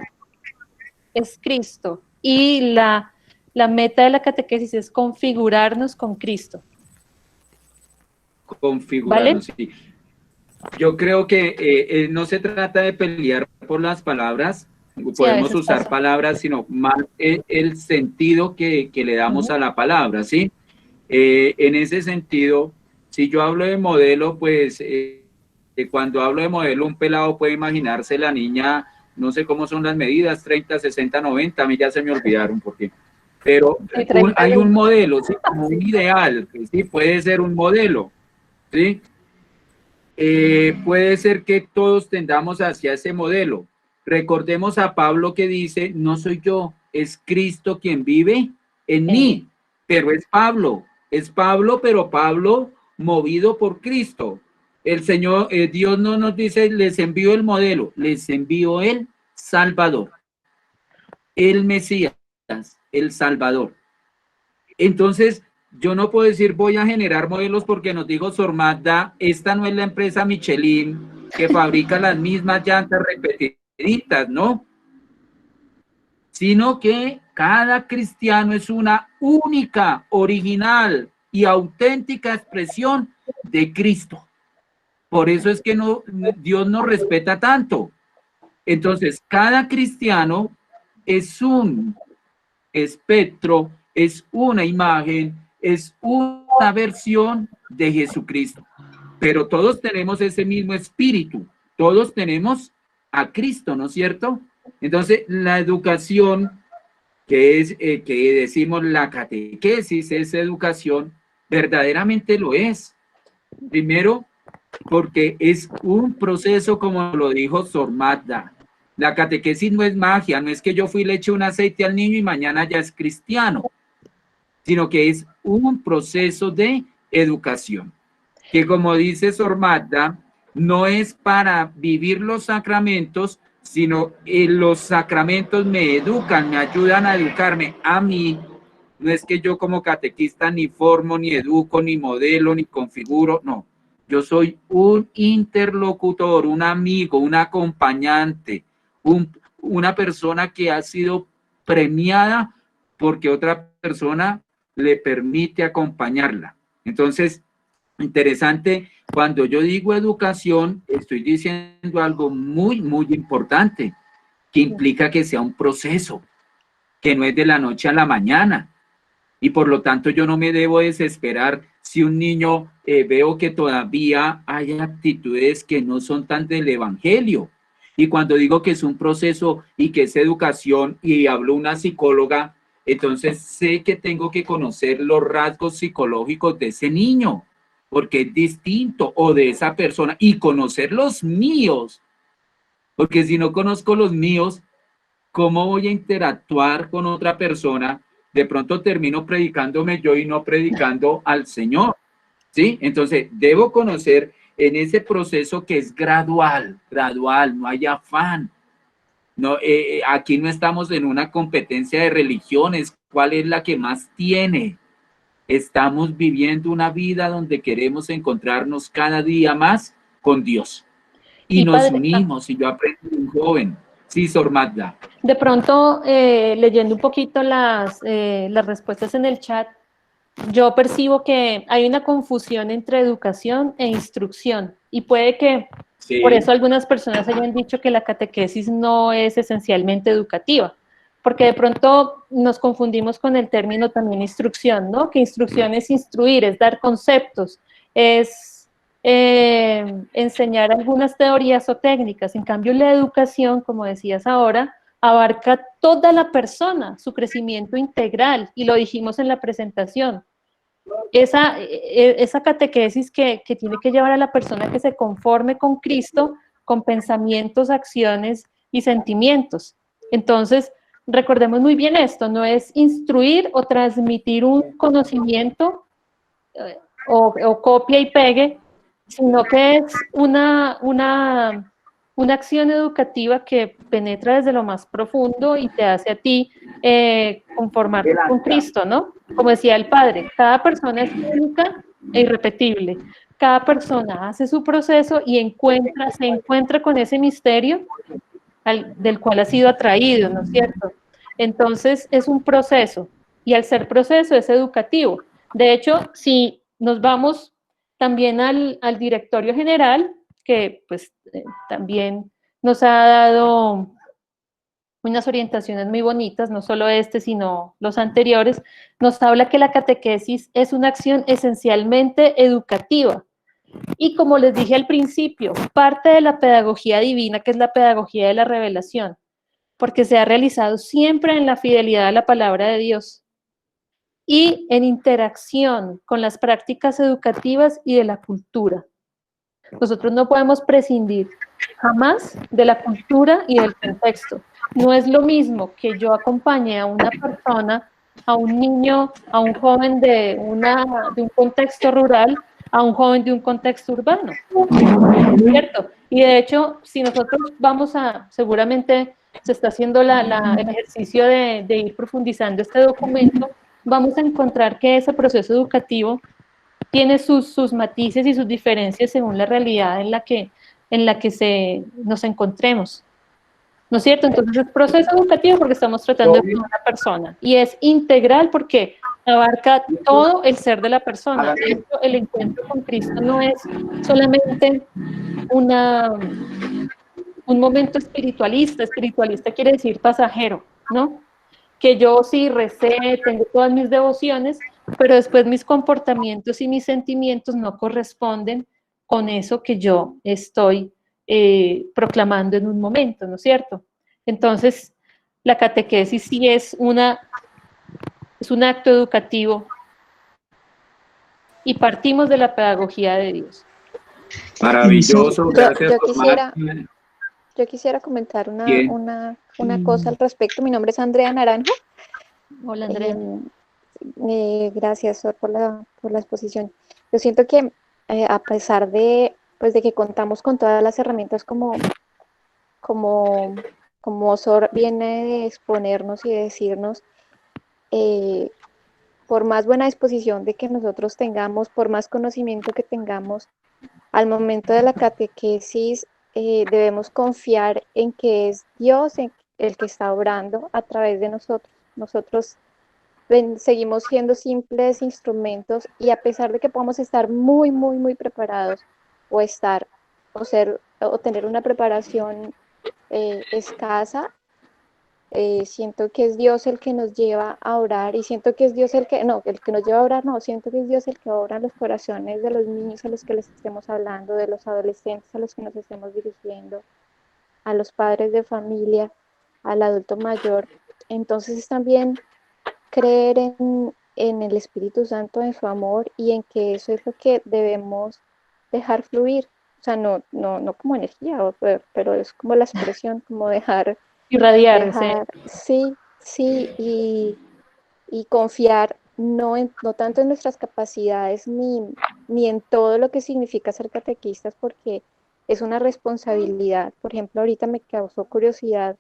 es Cristo. Y la meta de la catequesis es configurarnos con Cristo. Configurarnos, ¿vale? Sí. Yo creo que no se trata de pelear por las palabras, podemos usar palabras, sino más el sentido que le damos a la palabra, ¿sí? En ese sentido, si yo hablo de modelo, pues cuando hablo de modelo, un pelado puede imaginarse la niña, no sé cómo son las medidas, 30, 60, 90, a mí ya se me olvidaron porque, pero hay un modelo, ¿sí? Como un ideal, ¿sí? Puede ser un modelo, ¿sí? Puede ser que todos tendamos hacia ese modelo. Recordemos a Pablo que dice, no soy yo, es Cristo quien vive en mí, pero es Pablo, pero Pablo movido por Cristo. El Señor, Dios no nos dice, les envío el modelo, les envío el Salvador, el Mesías, el Salvador. Entonces, yo no puedo decir voy a generar modelos porque nos dijo Sor Magda, esta no es la empresa Michelin que fabrica las mismas llantas repetidas moneditas, ¿no? Sino que cada cristiano es una única, original y auténtica expresión de Cristo. Por eso es que Dios nos respeta tanto. Entonces, cada cristiano es un espectro, es una imagen, es una versión de Jesucristo. Pero todos tenemos ese mismo espíritu, todos tenemos a Cristo, ¿no es cierto? Entonces, la educación, que decimos la catequesis, es educación, verdaderamente lo es. Primero, porque es un proceso, como lo dijo Sor Magda. La catequesis no es magia, no es que yo fui y le eché un aceite al niño y mañana ya es cristiano, sino que es un proceso de educación, que como dice Sor Magda, no es para vivir los sacramentos, sino los sacramentos me educan, me ayudan a educarme a mí. No es que yo como catequista ni formo, ni educo, ni modelo, ni configuro, no. Yo soy un interlocutor, un amigo, un acompañante, una persona que ha sido premiada porque otra persona le permite acompañarla. Entonces, interesante, cuando yo digo educación, estoy diciendo algo muy, muy importante, que implica que sea un proceso, que no es de la noche a la mañana. Y por lo tanto yo no me debo desesperar si un niño veo que todavía hay actitudes que no son tan del evangelio. Y cuando digo que es un proceso y que es educación y hablo una psicóloga, entonces sé que tengo que conocer los rasgos psicológicos de ese niño, porque es distinto, o de esa persona, y conocer los míos, porque si no conozco los míos, ¿cómo voy a interactuar con otra persona? De pronto termino predicándome yo y no predicando al Señor, ¿sí? Entonces, debo conocer en ese proceso que es gradual, no hay afán. No, aquí no estamos en una competencia de religiones, ¿cuál es la que más tiene? Estamos viviendo una vida donde queremos encontrarnos cada día más con Dios. Y nos padre, unimos, y yo aprendo de un joven. Sí, Sor Magda. De pronto, leyendo un poquito las respuestas en el chat, yo percibo que hay una confusión entre educación e instrucción, y puede que Sí. por eso algunas personas hayan dicho que la catequesis no es esencialmente educativa, porque de pronto nos confundimos con el término también instrucción, ¿no? Que instrucción es instruir, es dar conceptos, es enseñar algunas teorías o técnicas. En cambio, la educación, como decías ahora, abarca toda la persona, su crecimiento integral, y lo dijimos en la presentación. Esa catequesis que tiene que llevar a la persona que se conforme con Cristo, con pensamientos, acciones y sentimientos. Entonces, recordemos muy bien esto, no es instruir o transmitir un conocimiento o copia y pegue, sino que es una acción educativa que penetra desde lo más profundo y te hace a ti conformarte con Cristo, ¿no? Como decía el Padre, cada persona es única e irrepetible. Cada persona hace su proceso y se encuentra con ese misterio del cual ha sido atraído, ¿no es cierto? Entonces es un proceso, y al ser proceso es educativo. De hecho, si nos vamos también al directorio general, que pues también nos ha dado unas orientaciones muy bonitas, no solo sino los anteriores, nos habla que la catequesis es una acción esencialmente educativa. Y como les dije al principio, parte de la pedagogía divina, que es la pedagogía de la revelación, porque se ha realizado siempre en la fidelidad a la palabra de Dios y en interacción con las prácticas educativas y de la cultura. Nosotros no podemos prescindir jamás de la cultura y del contexto. No es lo mismo que yo acompañe a una persona, a un niño, a un joven de un contexto rural, a un joven de un contexto urbano, ¿cierto? Y de hecho, si nosotros seguramente se está haciendo el ejercicio de ir profundizando este documento, vamos a encontrar que ese proceso educativo tiene sus matices y sus diferencias según la realidad en la que nos encontremos. ¿no es cierto? Entonces es proceso educativo porque estamos tratando de formar una persona y es integral porque abarca todo el ser de la persona. De hecho, el encuentro con Cristo no es solamente un momento espiritualista. Espiritualista quiere decir pasajero, ¿no? Que yo sí recé, tengo todas mis devociones, pero después mis comportamientos y mis sentimientos no corresponden con eso que yo estoy proclamando en un momento, ¿no es cierto? Entonces, la catequesis sí es un acto educativo y partimos de la pedagogía de Dios. Maravilloso, gracias. Yo quisiera comentar ¿Quién? una cosa al respecto. Mi nombre es Andrea Naranjo. Hola, Andrea. Gracias, Sor, por la exposición. Yo siento que a pesar de que contamos con todas las herramientas como Sor viene de exponernos y de decirnos, por más buena disposición de que nosotros tengamos, por más conocimiento que tengamos, al momento de la catequesis debemos confiar en que es Dios el que está obrando a través de nosotros. Nosotros seguimos siendo simples instrumentos y a pesar de que podamos estar muy, muy, muy preparados o tener una preparación escasa, siento que es Dios el que nos lleva a orar y siento que es Dios el que nos lleva a orar, siento que es Dios el que obra en los corazones de los niños a los que les estemos hablando, de los adolescentes a los que nos estemos dirigiendo, a los padres de familia, al adulto mayor. Entonces es también creer en el Espíritu Santo, en su amor y en que eso es lo que debemos dejar fluir. O sea, no como energía, pero es como la expresión, como dejar irradiar. Sí, y confiar no tanto en nuestras capacidades ni en todo lo que significa ser catequistas, porque es una responsabilidad. Por ejemplo, ahorita me causó curiosidad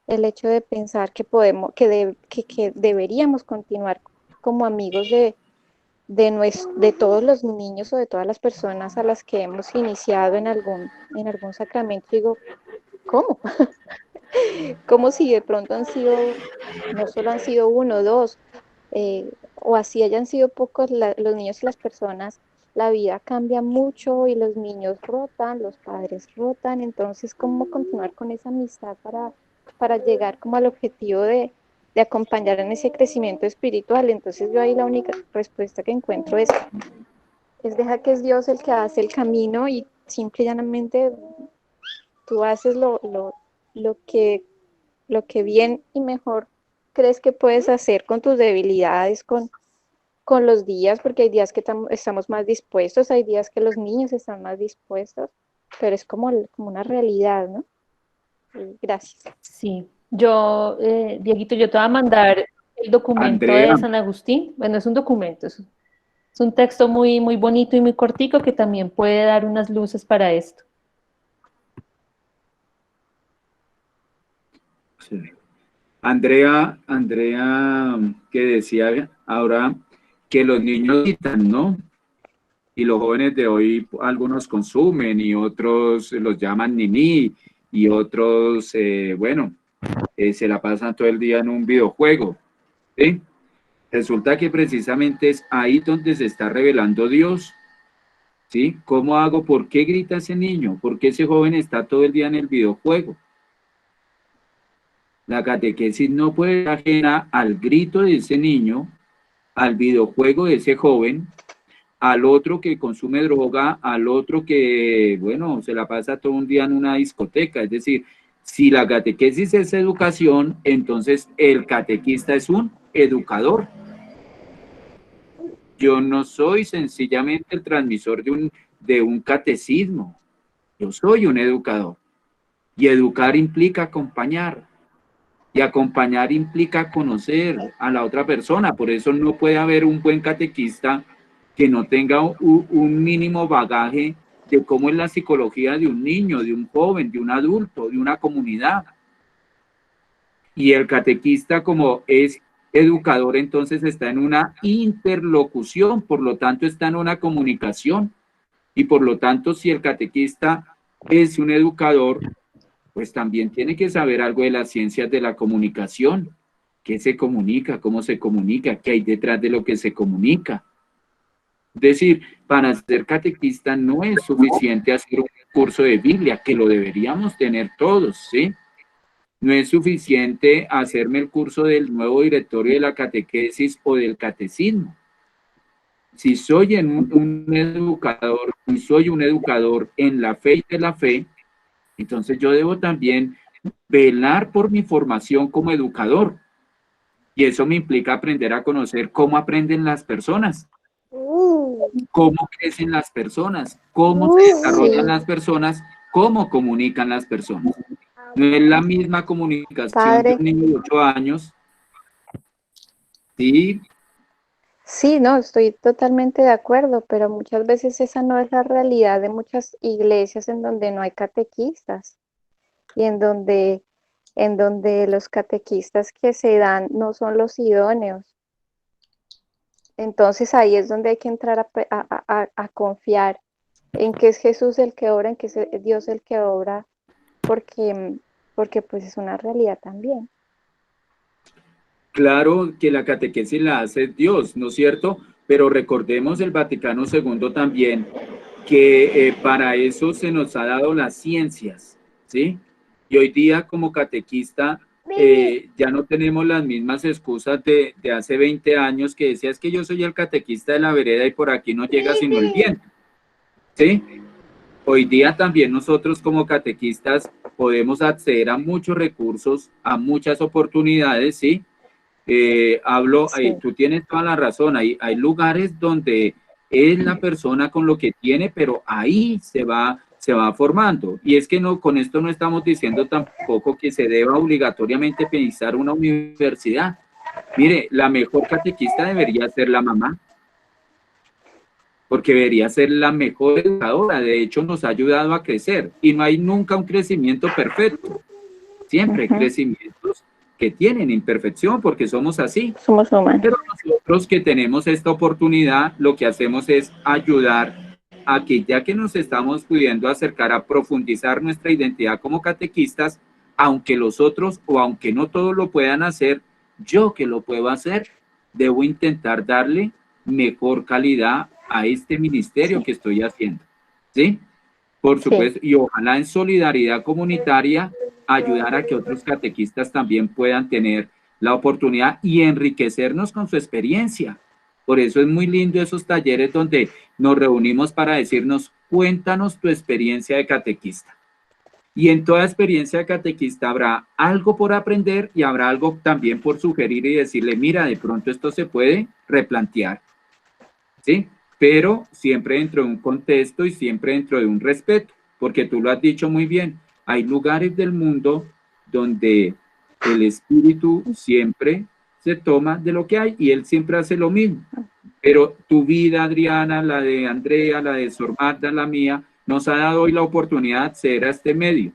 el hecho de pensar que deberíamos continuar como amigos de todos los niños o de todas las personas a las que hemos iniciado en algún sacramento. Digo, ¿cómo? Como si de pronto no solo han sido uno o dos, o así hayan sido pocos los niños y las personas, la vida cambia mucho y los niños rotan, los padres rotan, entonces ¿cómo continuar con esa amistad para llegar como al objetivo de acompañar en ese crecimiento espiritual? Entonces yo ahí la única respuesta que encuentro es dejar que es Dios el que hace el camino y simple y llanamente tú haces lo que bien y mejor crees que puedes hacer con tus debilidades, con los días, porque hay días que estamos más dispuestos, hay días que los niños están más dispuestos, pero es como una realidad, ¿no? Gracias. Sí, yo, Dieguito, yo te voy a mandar el documento Andrea. de San Agustín. Bueno, es un documento, es un texto muy, muy bonito y muy cortico que también puede dar unas luces para esto. Sí. Andrea, que decía ahora que los niños gritan, ¿no? Y los jóvenes de hoy, algunos consumen y otros los llaman niní y otros, se la pasan todo el día en un videojuego, ¿sí? Resulta que precisamente es ahí donde se está revelando Dios, ¿sí? ¿Cómo hago? ¿Por qué grita ese niño? ¿Por qué ese joven está todo el día en el videojuego? La catequesis no puede ser ajena al grito de ese niño, al videojuego de ese joven, al otro que consume droga, al otro que, se la pasa todo un día en una discoteca. Es decir, si la catequesis es educación, entonces el catequista es un educador. Yo no soy sencillamente el transmisor de un catecismo. Yo soy un educador. Y educar implica acompañar. Y acompañar implica conocer a la otra persona. Por eso no puede haber un buen catequista que no tenga un mínimo bagaje de cómo es la psicología de un niño, de un joven, de un adulto, de una comunidad. Y el catequista, como es educador, entonces está en una interlocución, por lo tanto está en una comunicación. Y por lo tanto, si el catequista es un educador, pues también tiene que saber algo de las ciencias de la comunicación. ¿Qué se comunica? ¿Cómo se comunica? ¿Qué hay detrás de lo que se comunica? Es decir, para ser catequista no es suficiente hacer un curso de Biblia, que lo deberíamos tener todos, ¿sí? No es suficiente hacerme el curso del nuevo directorio de la catequesis o del catecismo. Si soy un educador y soy un educador en la fe y de la fe, entonces yo debo también velar por mi formación como educador. Y eso me implica aprender a conocer cómo aprenden las personas, cómo crecen las personas, cómo se desarrollan las personas, cómo comunican las personas. No es la misma comunicación de un niño de 8 años. Sí. Sí, no, estoy totalmente de acuerdo, pero muchas veces esa no es la realidad de muchas iglesias en donde no hay catequistas y en donde los catequistas que se dan no son los idóneos. Entonces ahí es donde hay que entrar a confiar en que es Jesús el que obra, en que es Dios el que obra, porque pues es una realidad también. Claro que la catequesis la hace Dios, ¿no es cierto? Pero recordemos el Vaticano II también, que para eso se nos ha dado las ciencias, ¿sí? Y hoy día como catequista ya no tenemos las mismas excusas de hace 20 años que decías que yo soy el catequista de la vereda y por aquí no llega sino el viento, ¿sí? Hoy día también nosotros como catequistas podemos acceder a muchos recursos, a muchas oportunidades, ¿sí? Tú tienes toda la razón, hay lugares donde es la persona con lo que tiene, pero ahí se va formando. Y es que no, con esto no estamos diciendo tampoco que se deba obligatoriamente pensar una universidad. Mire, la mejor catequista debería ser la mamá, porque debería ser la mejor educadora. De hecho, nos ha ayudado a crecer y no hay nunca un crecimiento perfecto. Siempre hay crecimientos que tienen imperfección porque somos así. Somos humanos. Pero nosotros que tenemos esta oportunidad, lo que hacemos es ayudar a que ya que nos estamos pudiendo acercar a profundizar nuestra identidad como catequistas, aunque los otros o aunque no todos lo puedan hacer, yo que lo puedo hacer, debo intentar darle mejor calidad a este ministerio que estoy haciendo. ¿Sí? Por supuesto, y ojalá en solidaridad comunitaria ayudar a que otros catequistas también puedan tener la oportunidad y enriquecernos con su experiencia. Por eso es muy lindo esos talleres donde nos reunimos para decirnos, cuéntanos tu experiencia de catequista. Y en toda experiencia de catequista habrá algo por aprender y habrá algo también por sugerir y decirle, mira, de pronto esto se puede replantear. ¿Sí? Pero siempre dentro de un contexto y siempre dentro de un respeto, porque tú lo has dicho muy bien, hay lugares del mundo donde el espíritu siempre se toma de lo que hay y él siempre hace lo mismo, pero tu vida, Adriana, la de Andrea, la de Sor Magda, la mía, nos ha dado hoy la oportunidad de acceder a este medio.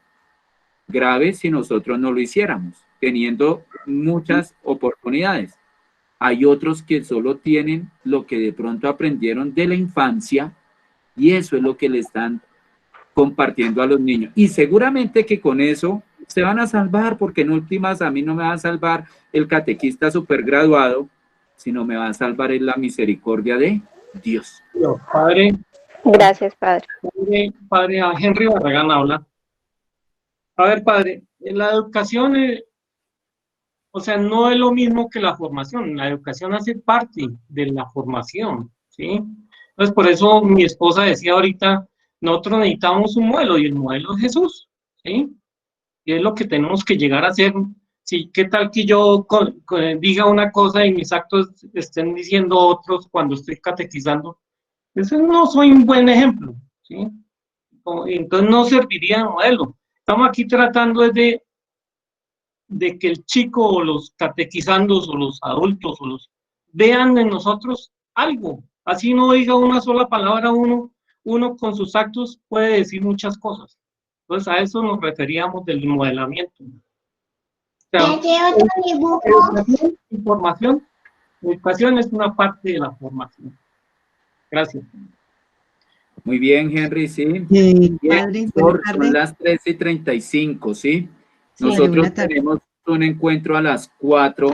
Grave si nosotros no lo hiciéramos, teniendo muchas oportunidades. Hay otros que solo tienen lo que de pronto aprendieron de la infancia y eso es lo que le están compartiendo a los niños. Y seguramente que con eso se van a salvar, porque en últimas a mí no me va a salvar el catequista supergraduado, sino me va a salvar en la misericordia de Dios. Padre. Gracias, padre. Padre Henry Barragán habla. A ver, padre, la educación... O sea, no es lo mismo que la formación. La educación hace parte de la formación, ¿sí? Entonces, por eso mi esposa decía ahorita, nosotros necesitamos un modelo y el modelo es Jesús, ¿sí? Y es lo que tenemos que llegar a hacer. Sí, ¿qué tal que yo diga una cosa y mis actos estén diciendo otros cuando estoy catequizando? Eso no soy un buen ejemplo, ¿sí? Entonces no serviría de modelo. Estamos aquí tratando de que el chico o los catequizandos o los adultos o los vean en nosotros algo. Así no diga una sola palabra, uno con sus actos puede decir muchas cosas. Entonces a eso nos referíamos del modelamiento. O sea, educación es una parte de la formación. Gracias. Muy bien, Henry, sí. Padre, Bien, buena son tarde. las 3:35, ¿sí? Sí, Nosotros buena tarde. tenemos un encuentro a las 4.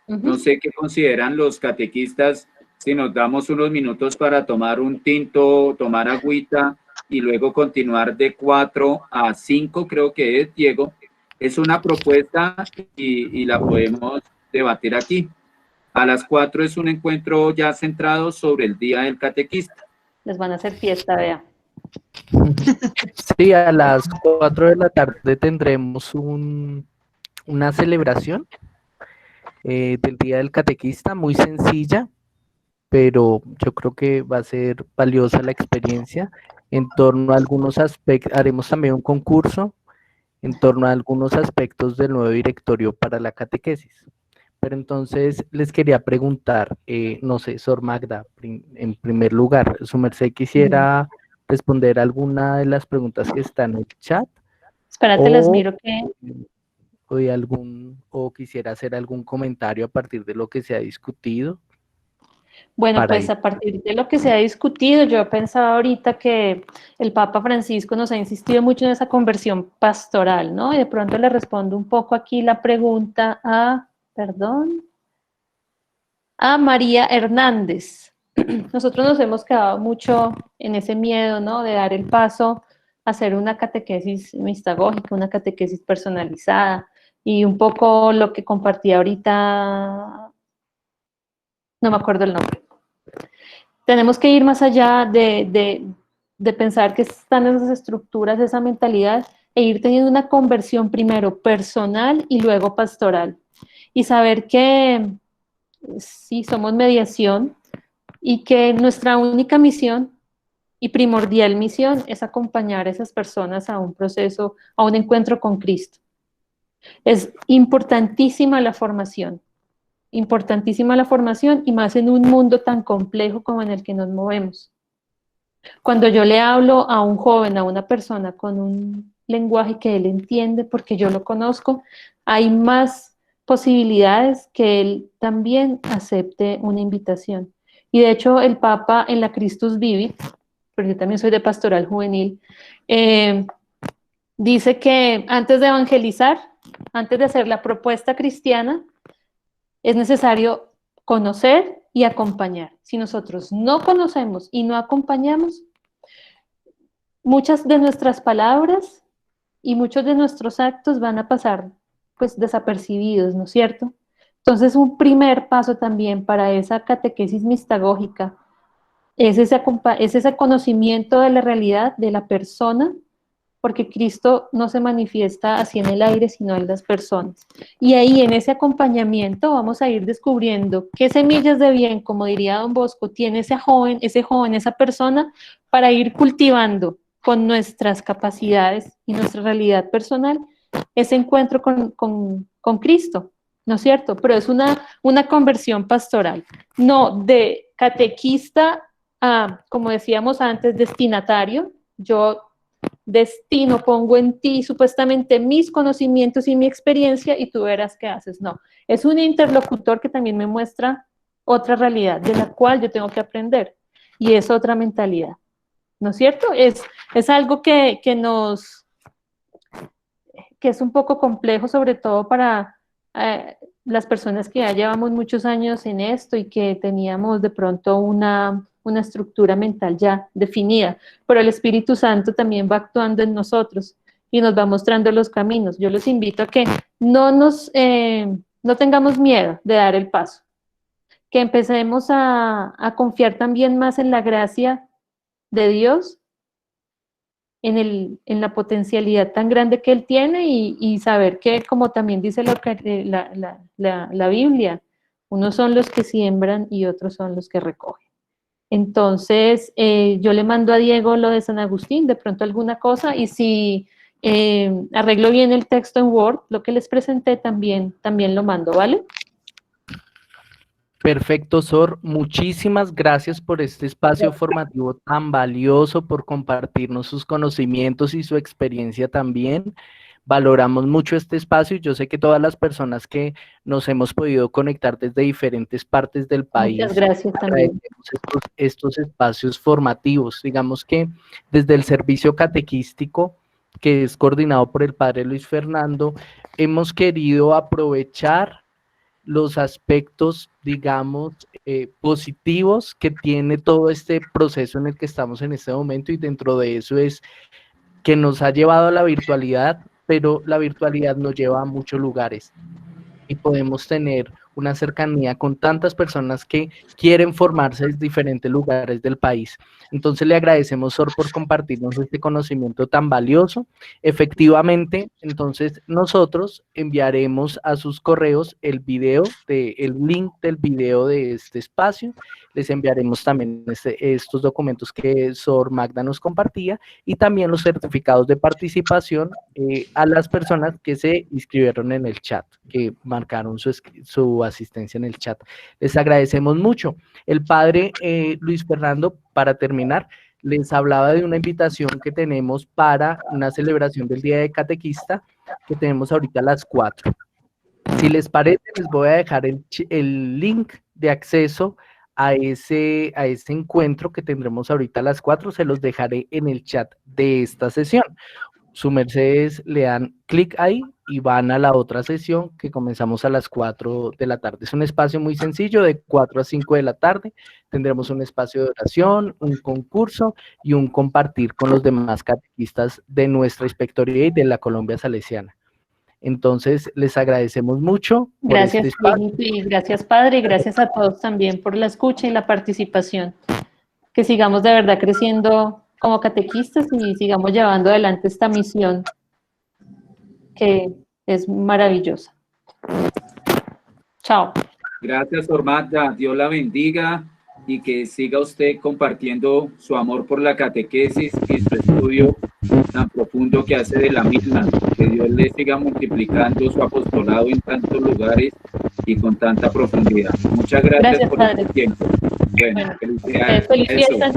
No sé qué consideran los catequistas si nos damos unos minutos para tomar un tinto, tomar agüita y luego continuar de 4 a 5, creo que es, Diego. Es una propuesta y la podemos debatir aquí. A las 4 es un encuentro ya centrado sobre el Día del Catequista. Les van a hacer fiesta, vea. Sí, a las 4 de la tarde tendremos una celebración del Día del Catequista, muy sencilla, pero yo creo que va a ser valiosa la experiencia. En torno a algunos aspectos, haremos también un concurso en torno a algunos aspectos del nuevo directorio para la catequesis. Pero entonces les quería preguntar, no sé, Sor Magda, en primer lugar, su merced quisiera responder alguna de las preguntas que están en el chat. Espérate, les miro que... o quisiera hacer algún comentario a partir de lo que se ha discutido. Bueno, pues a partir de lo que se ha discutido, yo he pensado ahorita que el Papa Francisco nos ha insistido mucho en esa conversión pastoral, ¿no? Y de pronto le respondo un poco aquí la pregunta a María Hernández. Nosotros nos hemos quedado mucho en ese miedo, ¿no? De dar el paso a hacer una catequesis mistagógica, una catequesis personalizada, y un poco lo que compartí ahorita, no me acuerdo el nombre. Tenemos que ir más allá de pensar que están esas estructuras, esa mentalidad, e ir teniendo una conversión primero personal y luego pastoral. Y saber que sí, somos mediación y que nuestra única misión y primordial misión es acompañar a esas personas a un proceso, a un encuentro con Cristo. Es importantísima la formación y más en un mundo tan complejo como en el que nos movemos. Cuando yo le hablo a un joven, a una persona con un lenguaje que él entiende porque yo lo conozco, hay más posibilidades que él también acepte una invitación. Y de hecho el Papa en la Christus Vivit, porque yo también soy de pastoral juvenil, dice que antes de evangelizar, antes de hacer la propuesta cristiana, es necesario conocer y acompañar. Si nosotros no conocemos y no acompañamos, muchas de nuestras palabras y muchos de nuestros actos van a pasar pues desapercibidos, ¿no es cierto? Entonces un primer paso también para esa catequesis mistagógica es ese conocimiento de la realidad de la persona, porque Cristo no se manifiesta así en el aire, sino en las personas. Y ahí en ese acompañamiento vamos a ir descubriendo qué semillas de bien, como diría Don Bosco, tiene ese joven, esa persona, para ir cultivando con nuestras capacidades y nuestra realidad personal ese encuentro con Cristo, ¿no es cierto? Pero es una conversión pastoral, no de catequista a, como decíamos antes, destinatario. Yo destino, pongo en ti supuestamente mis conocimientos y mi experiencia y tú verás qué haces. No, es un interlocutor que también me muestra otra realidad de la cual yo tengo que aprender y es otra mentalidad, ¿no es cierto? Es algo que es un poco complejo, sobre todo para las personas que ya llevamos muchos años en esto y que teníamos de pronto una estructura mental ya definida, pero el Espíritu Santo también va actuando en nosotros y nos va mostrando los caminos. Yo los invito a que no tengamos miedo de dar el paso, que empecemos a confiar también más en la gracia de Dios, en la potencialidad tan grande que Él tiene y saber que, como también dice la Biblia, unos son los que siembran y otros son los que recogen. Entonces, yo le mando a Diego lo de San Agustín, de pronto alguna cosa, y si arreglo bien el texto en Word, lo que les presenté también lo mando, ¿vale? Perfecto, Sor. Muchísimas gracias por este espacio formativo tan valioso, por compartirnos sus conocimientos y su experiencia también. valoramos mucho este espacio y yo sé que todas las personas que nos hemos podido conectar desde diferentes partes del país, Muchas gracias también. estos espacios formativos. Digamos que desde el servicio catequístico, que es coordinado por el padre Luis Fernando, hemos querido aprovechar los aspectos, digamos, positivos que tiene todo este proceso en el que estamos en este momento, y dentro de eso es que nos ha llevado a la virtualidad, pero la virtualidad nos lleva a muchos lugares y podemos tener una cercanía con tantas personas que quieren formarse en diferentes lugares del país. Entonces le agradecemos, Sor, por compartirnos este conocimiento tan valioso. Efectivamente, entonces nosotros enviaremos a sus correos el link del video de este espacio. Les enviaremos también estos documentos que Sor Magda nos compartía, y también los certificados de participación a las personas que se inscribieron en el chat, que marcaron su asistencia en el chat. Les agradecemos mucho. El padre Luis Fernando, para terminar, les hablaba de una invitación que tenemos para una celebración del Día de Catequista, que tenemos ahorita a las 4. Si les parece, les voy a dejar el link de acceso a ese encuentro que tendremos ahorita a las 4, se los dejaré en el chat de esta sesión. Su mercedes le dan clic ahí y van a la otra sesión que comenzamos a las 4 de la tarde. Es un espacio muy sencillo, de 4 a 5 de la tarde. Tendremos un espacio de oración, un concurso y un compartir con los demás catequistas de nuestra inspectoría y de la Colombia Salesiana. Entonces, les agradecemos mucho. Gracias, y gracias, padre, y gracias a todos también por la escucha y la participación. Que sigamos de verdad creciendo como catequistas y sigamos llevando adelante esta misión que es maravillosa. Chao. Gracias, Sor Magda. Dios la bendiga y que siga usted compartiendo su amor por la catequesis y su estudio tan profundo que hace de la misma. Que Dios le siga multiplicando su apostolado en tantos lugares y con tanta profundidad. Muchas gracias por padre. el tiempo. Bueno, Feliz fiesta.